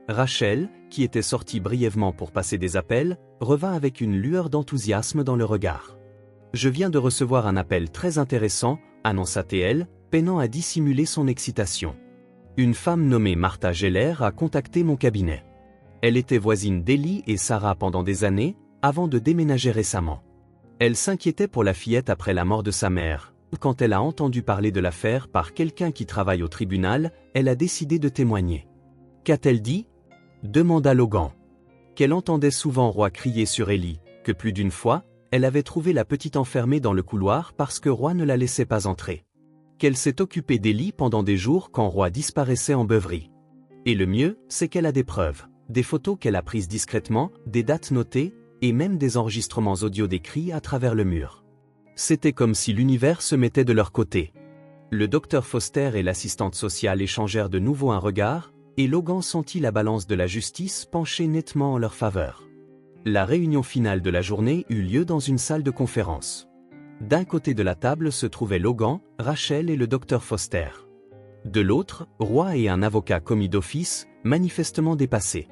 Rachel, qui était sortie brièvement pour passer des appels, revint avec une lueur d'enthousiasme dans le regard. « Je viens de recevoir un appel très intéressant, » annonça-t-elle, peinant à dissimuler son excitation. « Une femme nommée Martha Geller a contacté mon cabinet. Elle était voisine d'Ellie et Sarah pendant des années, avant de déménager récemment. Elle s'inquiétait pour la fillette après la mort de sa mère. Quand elle a entendu parler de l'affaire par quelqu'un qui travaille au tribunal, elle a décidé de témoigner. » « Qu'a-t-elle dit ?» demanda Logan. Qu'elle entendait souvent Roy crier sur Ellie, que plus d'une fois, elle avait trouvé la petite enfermée dans le couloir parce que Roy ne la laissait pas entrer. Qu'elle s'est occupée d'Ellie pendant des jours quand Roy disparaissait en beuverie. Et le mieux, c'est qu'elle a des preuves, des photos qu'elle a prises discrètement, des dates notées, et même des enregistrements audio des cris à travers le mur. C'était comme si l'univers se mettait de leur côté. Le docteur Foster et l'assistante sociale échangèrent de nouveau un regard, et Logan sentit la balance de la justice pencher nettement en leur faveur. La réunion finale de la journée eut lieu dans une salle de conférence. D'un côté de la table se trouvaient Logan, Rachel et le docteur Foster. De l'autre, Roy et un avocat commis d'office, manifestement dépassé.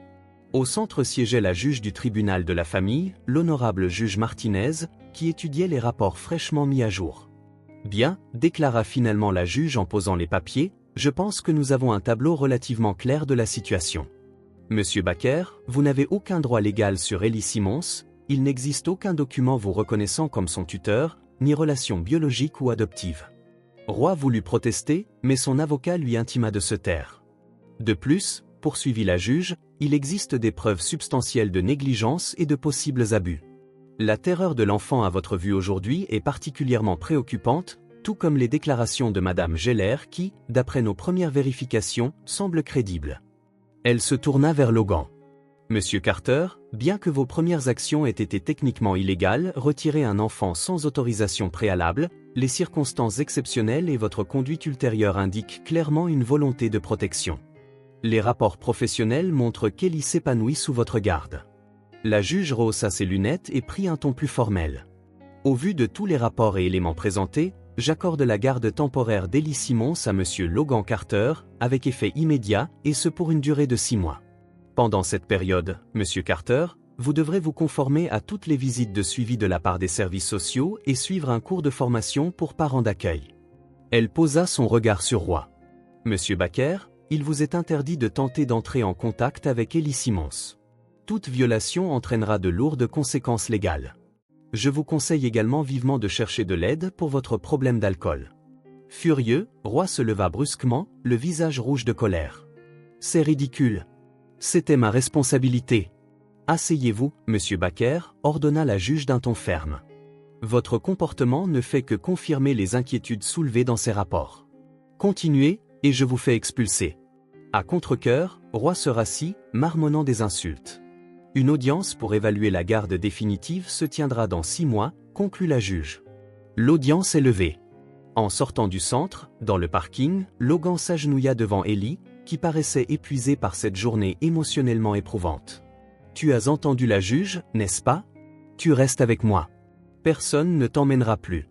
Au centre siégeait la juge du tribunal de la famille, l'honorable juge Martinez, qui étudiait les rapports fraîchement mis à jour. « Bien, » déclara finalement la juge en posant les papiers, « je pense que nous avons un tableau relativement clair de la situation. Monsieur Baker, vous n'avez aucun droit légal sur Ellie Simmons, il n'existe aucun document vous reconnaissant comme son tuteur, ni relation biologique ou adoptive. » Roy voulut protester, mais son avocat lui intima de se taire. De plus, poursuivit la juge, il existe des preuves substantielles de négligence et de possibles abus. La terreur de l'enfant à votre vue aujourd'hui est particulièrement préoccupante, tout comme les déclarations de Madame Geller qui, d'après nos premières vérifications, semblent crédibles. Elle se tourna vers Logan. « Monsieur Carter, bien que vos premières actions aient été techniquement illégales, retirer un enfant sans autorisation préalable, les circonstances exceptionnelles et votre conduite ultérieure indiquent clairement une volonté de protection. Les rapports professionnels montrent qu'Ellie s'épanouit sous votre garde. » La juge rehaussa ses lunettes et prit un ton plus formel. « Au vu de tous les rapports et éléments présentés, j'accorde la garde temporaire d'Ellie Simmons à Monsieur Logan Carter, avec effet immédiat, et ce pour une durée de 6 mois. Pendant cette période, Monsieur Carter, vous devrez vous conformer à toutes les visites de suivi de la part des services sociaux et suivre un cours de formation pour parents d'accueil. Elle posa son regard sur Roy. Monsieur Baker, il vous est interdit de tenter d'entrer en contact avec Ellie Simmons. Toute violation entraînera de lourdes conséquences légales. Je vous conseille également vivement de chercher de l'aide pour votre problème d'alcool. Furieux, Roy se leva brusquement, le visage rouge de colère. C'est ridicule. C'était ma responsabilité. Asseyez-vous, monsieur Baker, ordonna la juge d'un ton ferme. Votre comportement ne fait que confirmer les inquiétudes soulevées dans ces rapports. Continuez, et je vous fais expulser. À contre-cœur, Roy se rassit, marmonnant des insultes. Une audience pour évaluer la garde définitive se tiendra dans 6 mois, conclut la juge. L'audience est levée. En sortant du centre, dans le parking, Logan s'agenouilla devant Ellie, qui paraissait épuisée par cette journée émotionnellement éprouvante. Tu as entendu la juge, n'est-ce pas? Tu restes avec moi. Personne ne t'emmènera plus.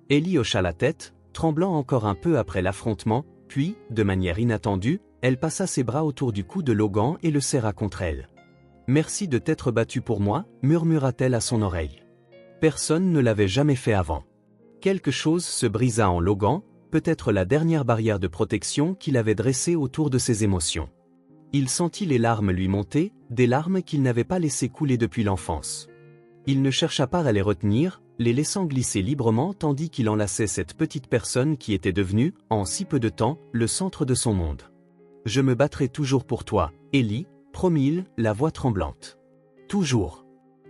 Ellie hocha la tête, tremblant encore un peu après l'affrontement, puis, de manière inattendue, elle passa ses bras autour du cou de Logan et le serra contre elle. Merci de t'être battu pour moi, murmura-t-elle à son oreille. Personne ne l'avait jamais fait avant. Quelque chose se brisa en Logan, peut-être la dernière barrière de protection qu'il avait dressée autour de ses émotions. Il sentit les larmes lui monter, des larmes qu'il n'avait pas laissées couler depuis l'enfance. Il ne chercha pas à les retenir, les laissant glisser librement tandis qu'il enlaçait cette petite personne qui était devenue, en si peu de temps, le centre de son monde. « Je me battrai toujours pour toi, Ellie », promit-il, la voix tremblante. « Toujours. »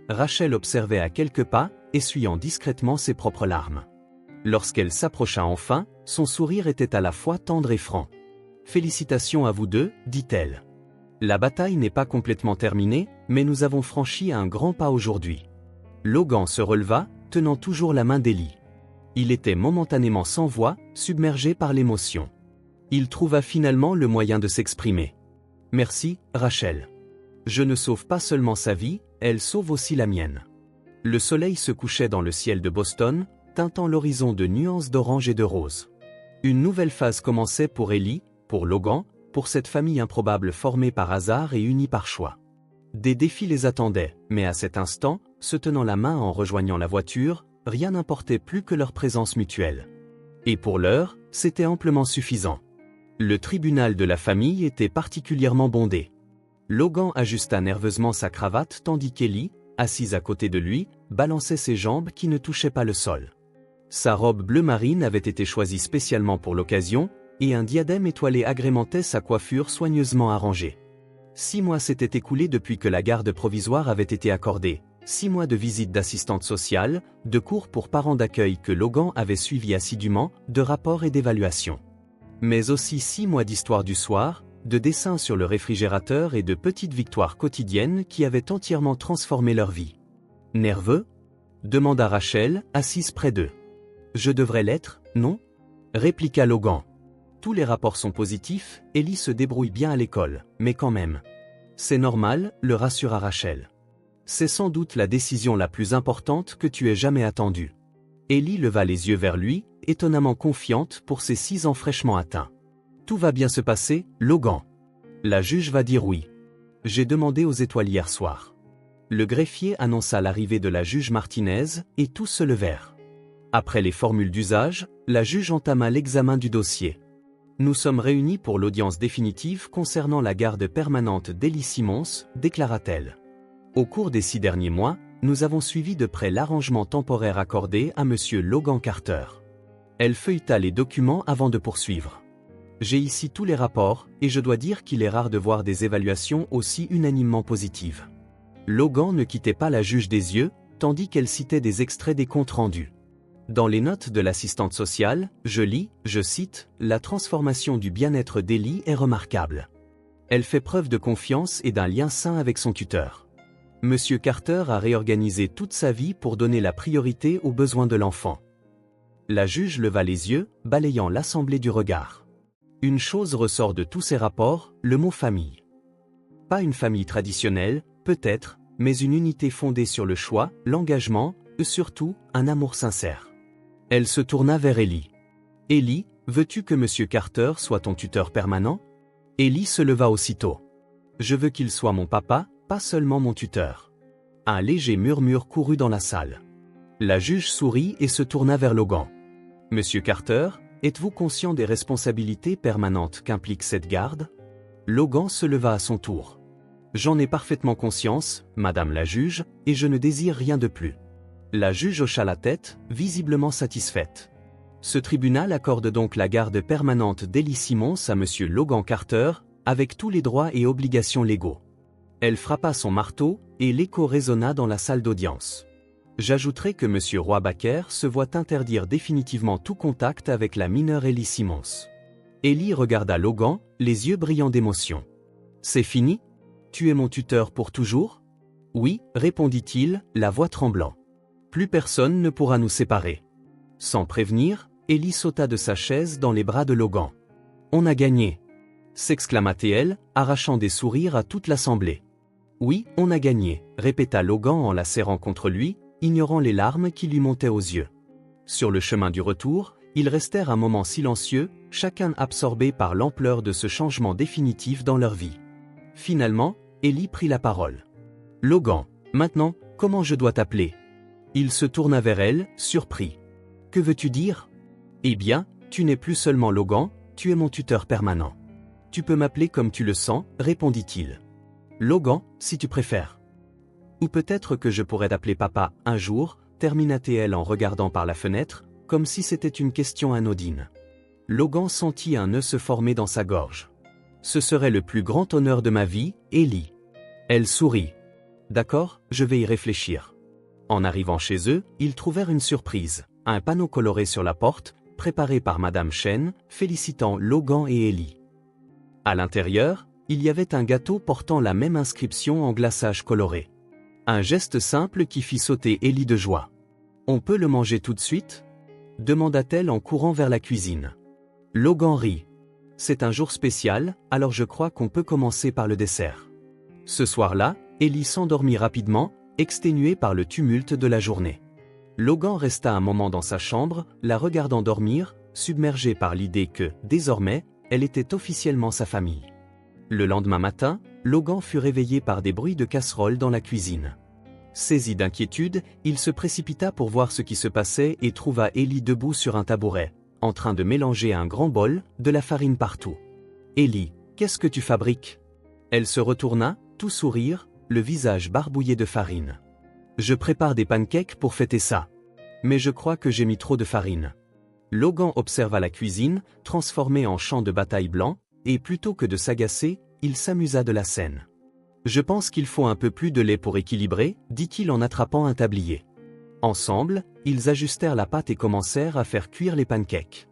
Rachel observait à quelques pas, essuyant discrètement ses propres larmes. Lorsqu'elle s'approcha enfin, son sourire était à la fois tendre et franc. « Félicitations à vous deux, dit-elle. La bataille n'est pas complètement terminée, mais nous avons franchi un grand pas aujourd'hui. » Logan se releva, tenant toujours la main d'Ellie. Il était momentanément sans voix, submergé par l'émotion. Il trouva finalement le moyen de s'exprimer. « Merci, Rachel. Je ne sauve pas seulement sa vie, elle sauve aussi la mienne. » Le soleil se couchait dans le ciel de Boston, teintant l'horizon de nuances d'orange et de rose. Une nouvelle phase commençait pour Ellie, pour Logan, pour cette famille improbable formée par hasard et unie par choix. Des défis les attendaient, mais à cet instant, se tenant la main en rejoignant la voiture, rien n'importait plus que leur présence mutuelle. Et pour l'heure, c'était amplement suffisant. Le tribunal de la famille était particulièrement bondé. Logan ajusta nerveusement sa cravate tandis qu'Ellie, assise à côté de lui, balançait ses jambes qui ne touchaient pas le sol. Sa robe bleu marine avait été choisie spécialement pour l'occasion, et un diadème étoilé agrémentait sa coiffure soigneusement arrangée. 6 mois s'étaient écoulés depuis que la garde provisoire avait été accordée, 6 mois de visites d'assistantes sociales, de cours pour parents d'accueil que Logan avait suivis assidûment, de rapports et d'évaluations. Mais aussi 6 mois d'histoire du soir, de dessins sur le réfrigérateur et de petites victoires quotidiennes qui avaient entièrement transformé leur vie. « Nerveux ?» demanda Rachel, assise près d'eux. « Je devrais l'être, non ?» répliqua Logan. « Tous les rapports sont positifs, Ellie se débrouille bien à l'école, mais quand même. » « C'est normal, le rassura Rachel. C'est sans doute la décision la plus importante que tu aies jamais attendue. » Ellie leva les yeux vers lui, étonnamment confiante pour ses 6 ans fraîchement atteints. « Tout va bien se passer, Logan. La juge va dire oui. J'ai demandé aux étoiles hier soir. » Le greffier annonça l'arrivée de la juge Martinez, et tous se levèrent. Après les formules d'usage, la juge entama l'examen du dossier. « Nous sommes réunis pour l'audience définitive concernant la garde permanente d'Ellie Simmons, déclara-t-elle. Au cours des 6 derniers mois, nous avons suivi de près l'arrangement temporaire accordé à M. Logan Carter. » Elle feuilleta les documents avant de poursuivre. « J'ai ici tous les rapports, et je dois dire qu'il est rare de voir des évaluations aussi unanimement positives. » Logan ne quittait pas la juge des yeux, tandis qu'elle citait des extraits des comptes rendus. Dans les notes de l'assistante sociale, je lis, je cite, « La transformation du bien-être d'Ellie est remarquable. Elle fait preuve de confiance et d'un lien sain avec son tuteur. Monsieur Carter a réorganisé toute sa vie pour donner la priorité aux besoins de l'enfant. » La juge leva les yeux, balayant l'assemblée du regard. Une chose ressort de tous ces rapports, le mot famille. Pas une famille traditionnelle, peut-être, mais une unité fondée sur le choix, l'engagement, et surtout, un amour sincère. Elle se tourna vers Ellie. « Ellie, veux-tu que Monsieur Carter soit ton tuteur permanent ?» Ellie se leva aussitôt. « Je veux qu'il soit mon papa, pas seulement mon tuteur. » Un léger murmure courut dans la salle. La juge sourit et se tourna vers Logan. « Monsieur Carter, êtes-vous conscient des responsabilités permanentes qu'implique cette garde ?» Logan se leva à son tour. « J'en ai parfaitement conscience, Madame la juge, et je ne désire rien de plus. » La juge hocha la tête, visiblement satisfaite. Ce tribunal accorde donc la garde permanente d'Ellie Simmons à Monsieur Logan Carter, avec tous les droits et obligations légaux. Elle frappa son marteau, et l'écho résonna dans la salle d'audience. J'ajouterai que Monsieur Rohrbacher se voit interdire définitivement tout contact avec la mineure Ellie Simmons. Ellie regarda Logan, les yeux brillants d'émotion. « C'est fini ? Tu es mon tuteur pour toujours ?» « Oui, répondit-il, la voix tremblant. Plus personne ne pourra nous séparer. » Sans prévenir, Ellie sauta de sa chaise dans les bras de Logan. « On a gagné !» s'exclama-t-elle, arrachant des sourires à toute l'assemblée. « Oui, on a gagné !» répéta Logan en la serrant contre lui, ignorant les larmes qui lui montaient aux yeux. Sur le chemin du retour, ils restèrent un moment silencieux, chacun absorbé par l'ampleur de ce changement définitif dans leur vie. Finalement, Ellie prit la parole. « Logan, maintenant, comment je dois t'appeler ?» Il se tourna vers elle, surpris. « Que veux-tu dire ?»« Eh bien, tu n'es plus seulement Logan, tu es mon tuteur permanent. Tu peux m'appeler comme tu le sens, répondit-il. Logan, si tu préfères. Ou peut-être que je pourrais t'appeler papa, un jour, termina-t-elle en regardant par la fenêtre, comme si c'était une question anodine. Logan sentit un nœud se former dans sa gorge. Ce serait le plus grand honneur de ma vie, Ellie. Elle sourit. D'accord, je vais y réfléchir. En arrivant chez eux, ils trouvèrent une surprise, un panneau coloré sur la porte, préparé par Madame Chen, félicitant Logan et Ellie. À l'intérieur, il y avait un gâteau portant la même inscription en glaçage coloré. Un geste simple qui fit sauter Ellie de joie. « On peut le manger tout de suite ?» demanda-t-elle en courant vers la cuisine. Logan rit. « C'est un jour spécial, alors je crois qu'on peut commencer par le dessert. » Ce soir-là, Ellie s'endormit rapidement, exténuée par le tumulte de la journée. Logan resta un moment dans sa chambre, la regardant dormir, submergé par l'idée que, désormais, elle était officiellement sa famille. Le lendemain matin, Logan fut réveillé par des bruits de casserole dans la cuisine. Saisi d'inquiétude, il se précipita pour voir ce qui se passait et trouva Ellie debout sur un tabouret, en train de mélanger un grand bol, de la farine partout. « Ellie, qu'est-ce que tu fabriques ?» Elle se retourna, tout sourire, le visage barbouillé de farine. « Je prépare des pancakes pour fêter ça. Mais je crois que j'ai mis trop de farine. » Logan observa la cuisine, transformée en champ de bataille blanc, et plutôt que de s'agacer, il s'amusa de la scène. « Je pense qu'il faut un peu plus de lait pour équilibrer, dit-il en attrapant un tablier. Ensemble, ils ajustèrent la pâte et commencèrent à faire cuire les pancakes.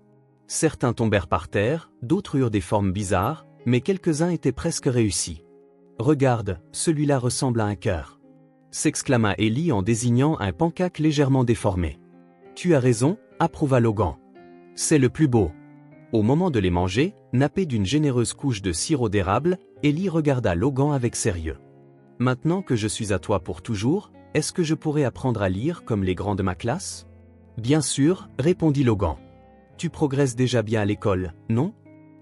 Certains tombèrent par terre, d'autres eurent des formes bizarres, mais quelques-uns étaient presque réussis. « Regarde, celui-là ressemble à un cœur !» s'exclama Ellie en désignant un pancake légèrement déformé. « Tu as raison, approuva Logan. C'est le plus beau. » Au moment de les manger, nappés d'une généreuse couche de sirop d'érable, Ellie regarda Logan avec sérieux. « Maintenant que je suis à toi pour toujours, est-ce que je pourrais apprendre à lire comme les grands de ma classe ?»« Bien sûr, répondit Logan. Tu progresses déjà bien à l'école, non ?»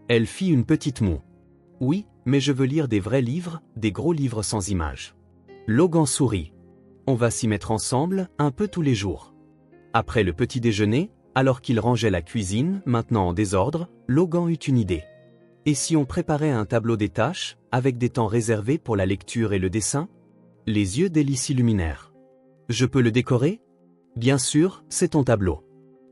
Elle fit une petite moue. « Oui, mais je veux lire des vrais livres, des gros livres sans images. » Logan sourit. « On va s'y mettre ensemble, un peu tous les jours. » Après le petit déjeuner, alors qu'il rangeait la cuisine, maintenant en désordre, Logan eut une idée. Et si on préparait un tableau des tâches, avec des temps réservés pour la lecture et le dessin? Les yeux d'Ellie s'illuminèrent. « Je peux le décorer ?»« Bien sûr, c'est ton tableau. »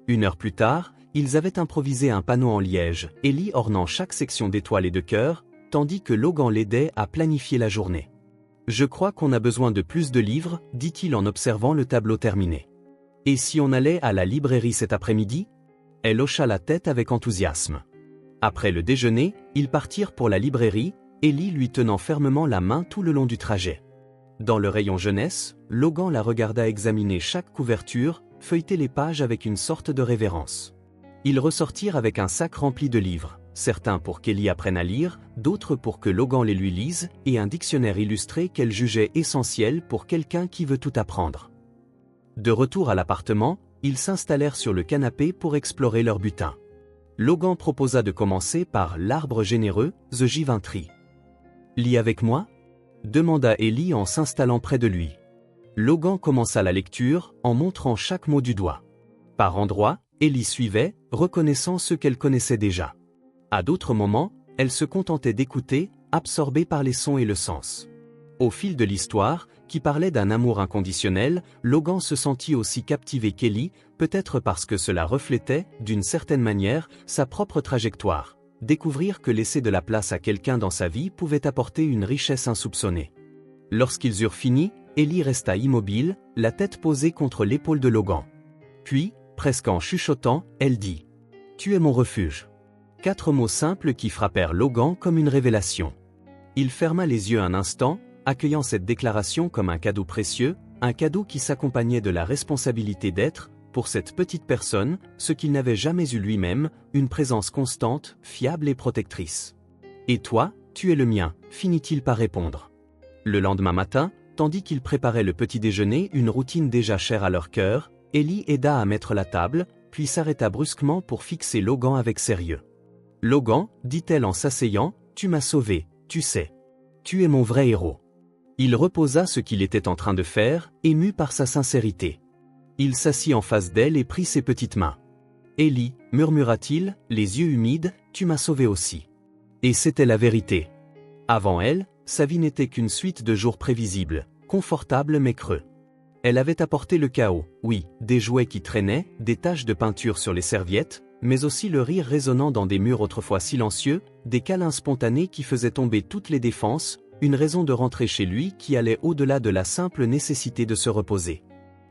1 heure plus tard, ils avaient improvisé un panneau en liège, Ellie ornant chaque section d'étoiles et de cœurs, tandis que Logan l'aidait à planifier la journée. « Je crois qu'on a besoin de plus de livres, dit-il en observant le tableau terminé. Et si on allait à la librairie cet après-midi ? Elle hocha la tête avec enthousiasme. Après le déjeuner, ils partirent pour la librairie, Ellie lui tenant fermement la main tout le long du trajet. Dans le rayon jeunesse, Logan la regarda examiner chaque couverture, feuilleter les pages avec une sorte de révérence. Ils ressortirent avec un sac rempli de livres, certains pour qu'Ellie apprenne à lire, d'autres pour que Logan les lui lise, et un dictionnaire illustré qu'elle jugeait essentiel pour quelqu'un qui veut tout apprendre. De retour à l'appartement, ils s'installèrent sur le canapé pour explorer leur butin. Logan proposa de commencer par l'arbre généreux, The Giving Tree. « Lis avec moi ?» demanda Ellie en s'installant près de lui. Logan commença la lecture, en montrant chaque mot du doigt. Par endroits, Ellie suivait, reconnaissant ceux qu'elle connaissait déjà. À d'autres moments, elle se contentait d'écouter, absorbée par les sons et le sens. Au fil de l'histoire, qui parlait d'un amour inconditionnel, Logan se sentit aussi captivé qu'Ellie, peut-être parce que cela reflétait, d'une certaine manière, sa propre trajectoire. Découvrir que laisser de la place à quelqu'un dans sa vie pouvait apporter une richesse insoupçonnée. Lorsqu'ils eurent fini, Ellie resta immobile, la tête posée contre l'épaule de Logan. Puis, presque en chuchotant, elle dit « Tu es mon refuge ». 4 mots simples qui frappèrent Logan comme une révélation. Il ferma les yeux un instant, accueillant cette déclaration comme un cadeau précieux, un cadeau qui s'accompagnait de la responsabilité d'être, pour cette petite personne, ce qu'il n'avait jamais eu lui-même, une présence constante, fiable et protectrice. « Et toi, tu es le mien », finit-il par répondre. Le lendemain matin, tandis qu'il préparait le petit déjeuner, une routine déjà chère à leur cœur, Ellie aida à mettre la table, puis s'arrêta brusquement pour fixer Logan avec sérieux. « Logan, dit-elle en s'asseyant, tu m'as sauvé, tu sais. Tu es mon vrai héros. » Il reposa ce qu'il était en train de faire, ému par sa sincérité. Il s'assit en face d'elle et prit ses petites mains. « Ellie, murmura-t-il, les yeux humides, tu m'as sauvé aussi. » Et c'était la vérité. Avant elle, sa vie n'était qu'une suite de jours prévisibles, confortables mais creux. Elle avait apporté le chaos, oui, des jouets qui traînaient, des taches de peinture sur les serviettes, mais aussi le rire résonnant dans des murs autrefois silencieux, des câlins spontanés qui faisaient tomber toutes les défenses, une raison de rentrer chez lui qui allait au-delà de la simple nécessité de se reposer.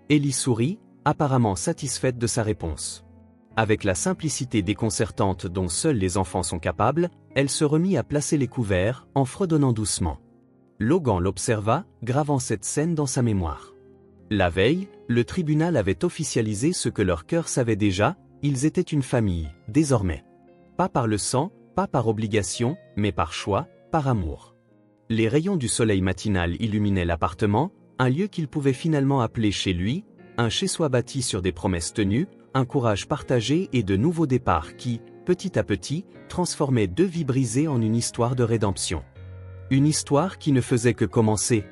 Ellie sourit, apparemment satisfaite de sa réponse. Avec la simplicité déconcertante dont seuls les enfants sont capables, elle se remit à placer les couverts, en fredonnant doucement. Logan l'observa, gravant cette scène dans sa mémoire. La veille, le tribunal avait officialisé ce que leur cœur savait déjà, ils étaient une famille, désormais. Pas par le sang, pas par obligation, mais par choix, par amour. Les rayons du soleil matinal illuminaient l'appartement, un lieu qu'il pouvait finalement appeler chez lui, un chez-soi bâti sur des promesses tenues, un courage partagé et de nouveaux départs qui, petit à petit, transformaient 2 vies brisées en une histoire de rédemption. Une histoire qui ne faisait que commencer,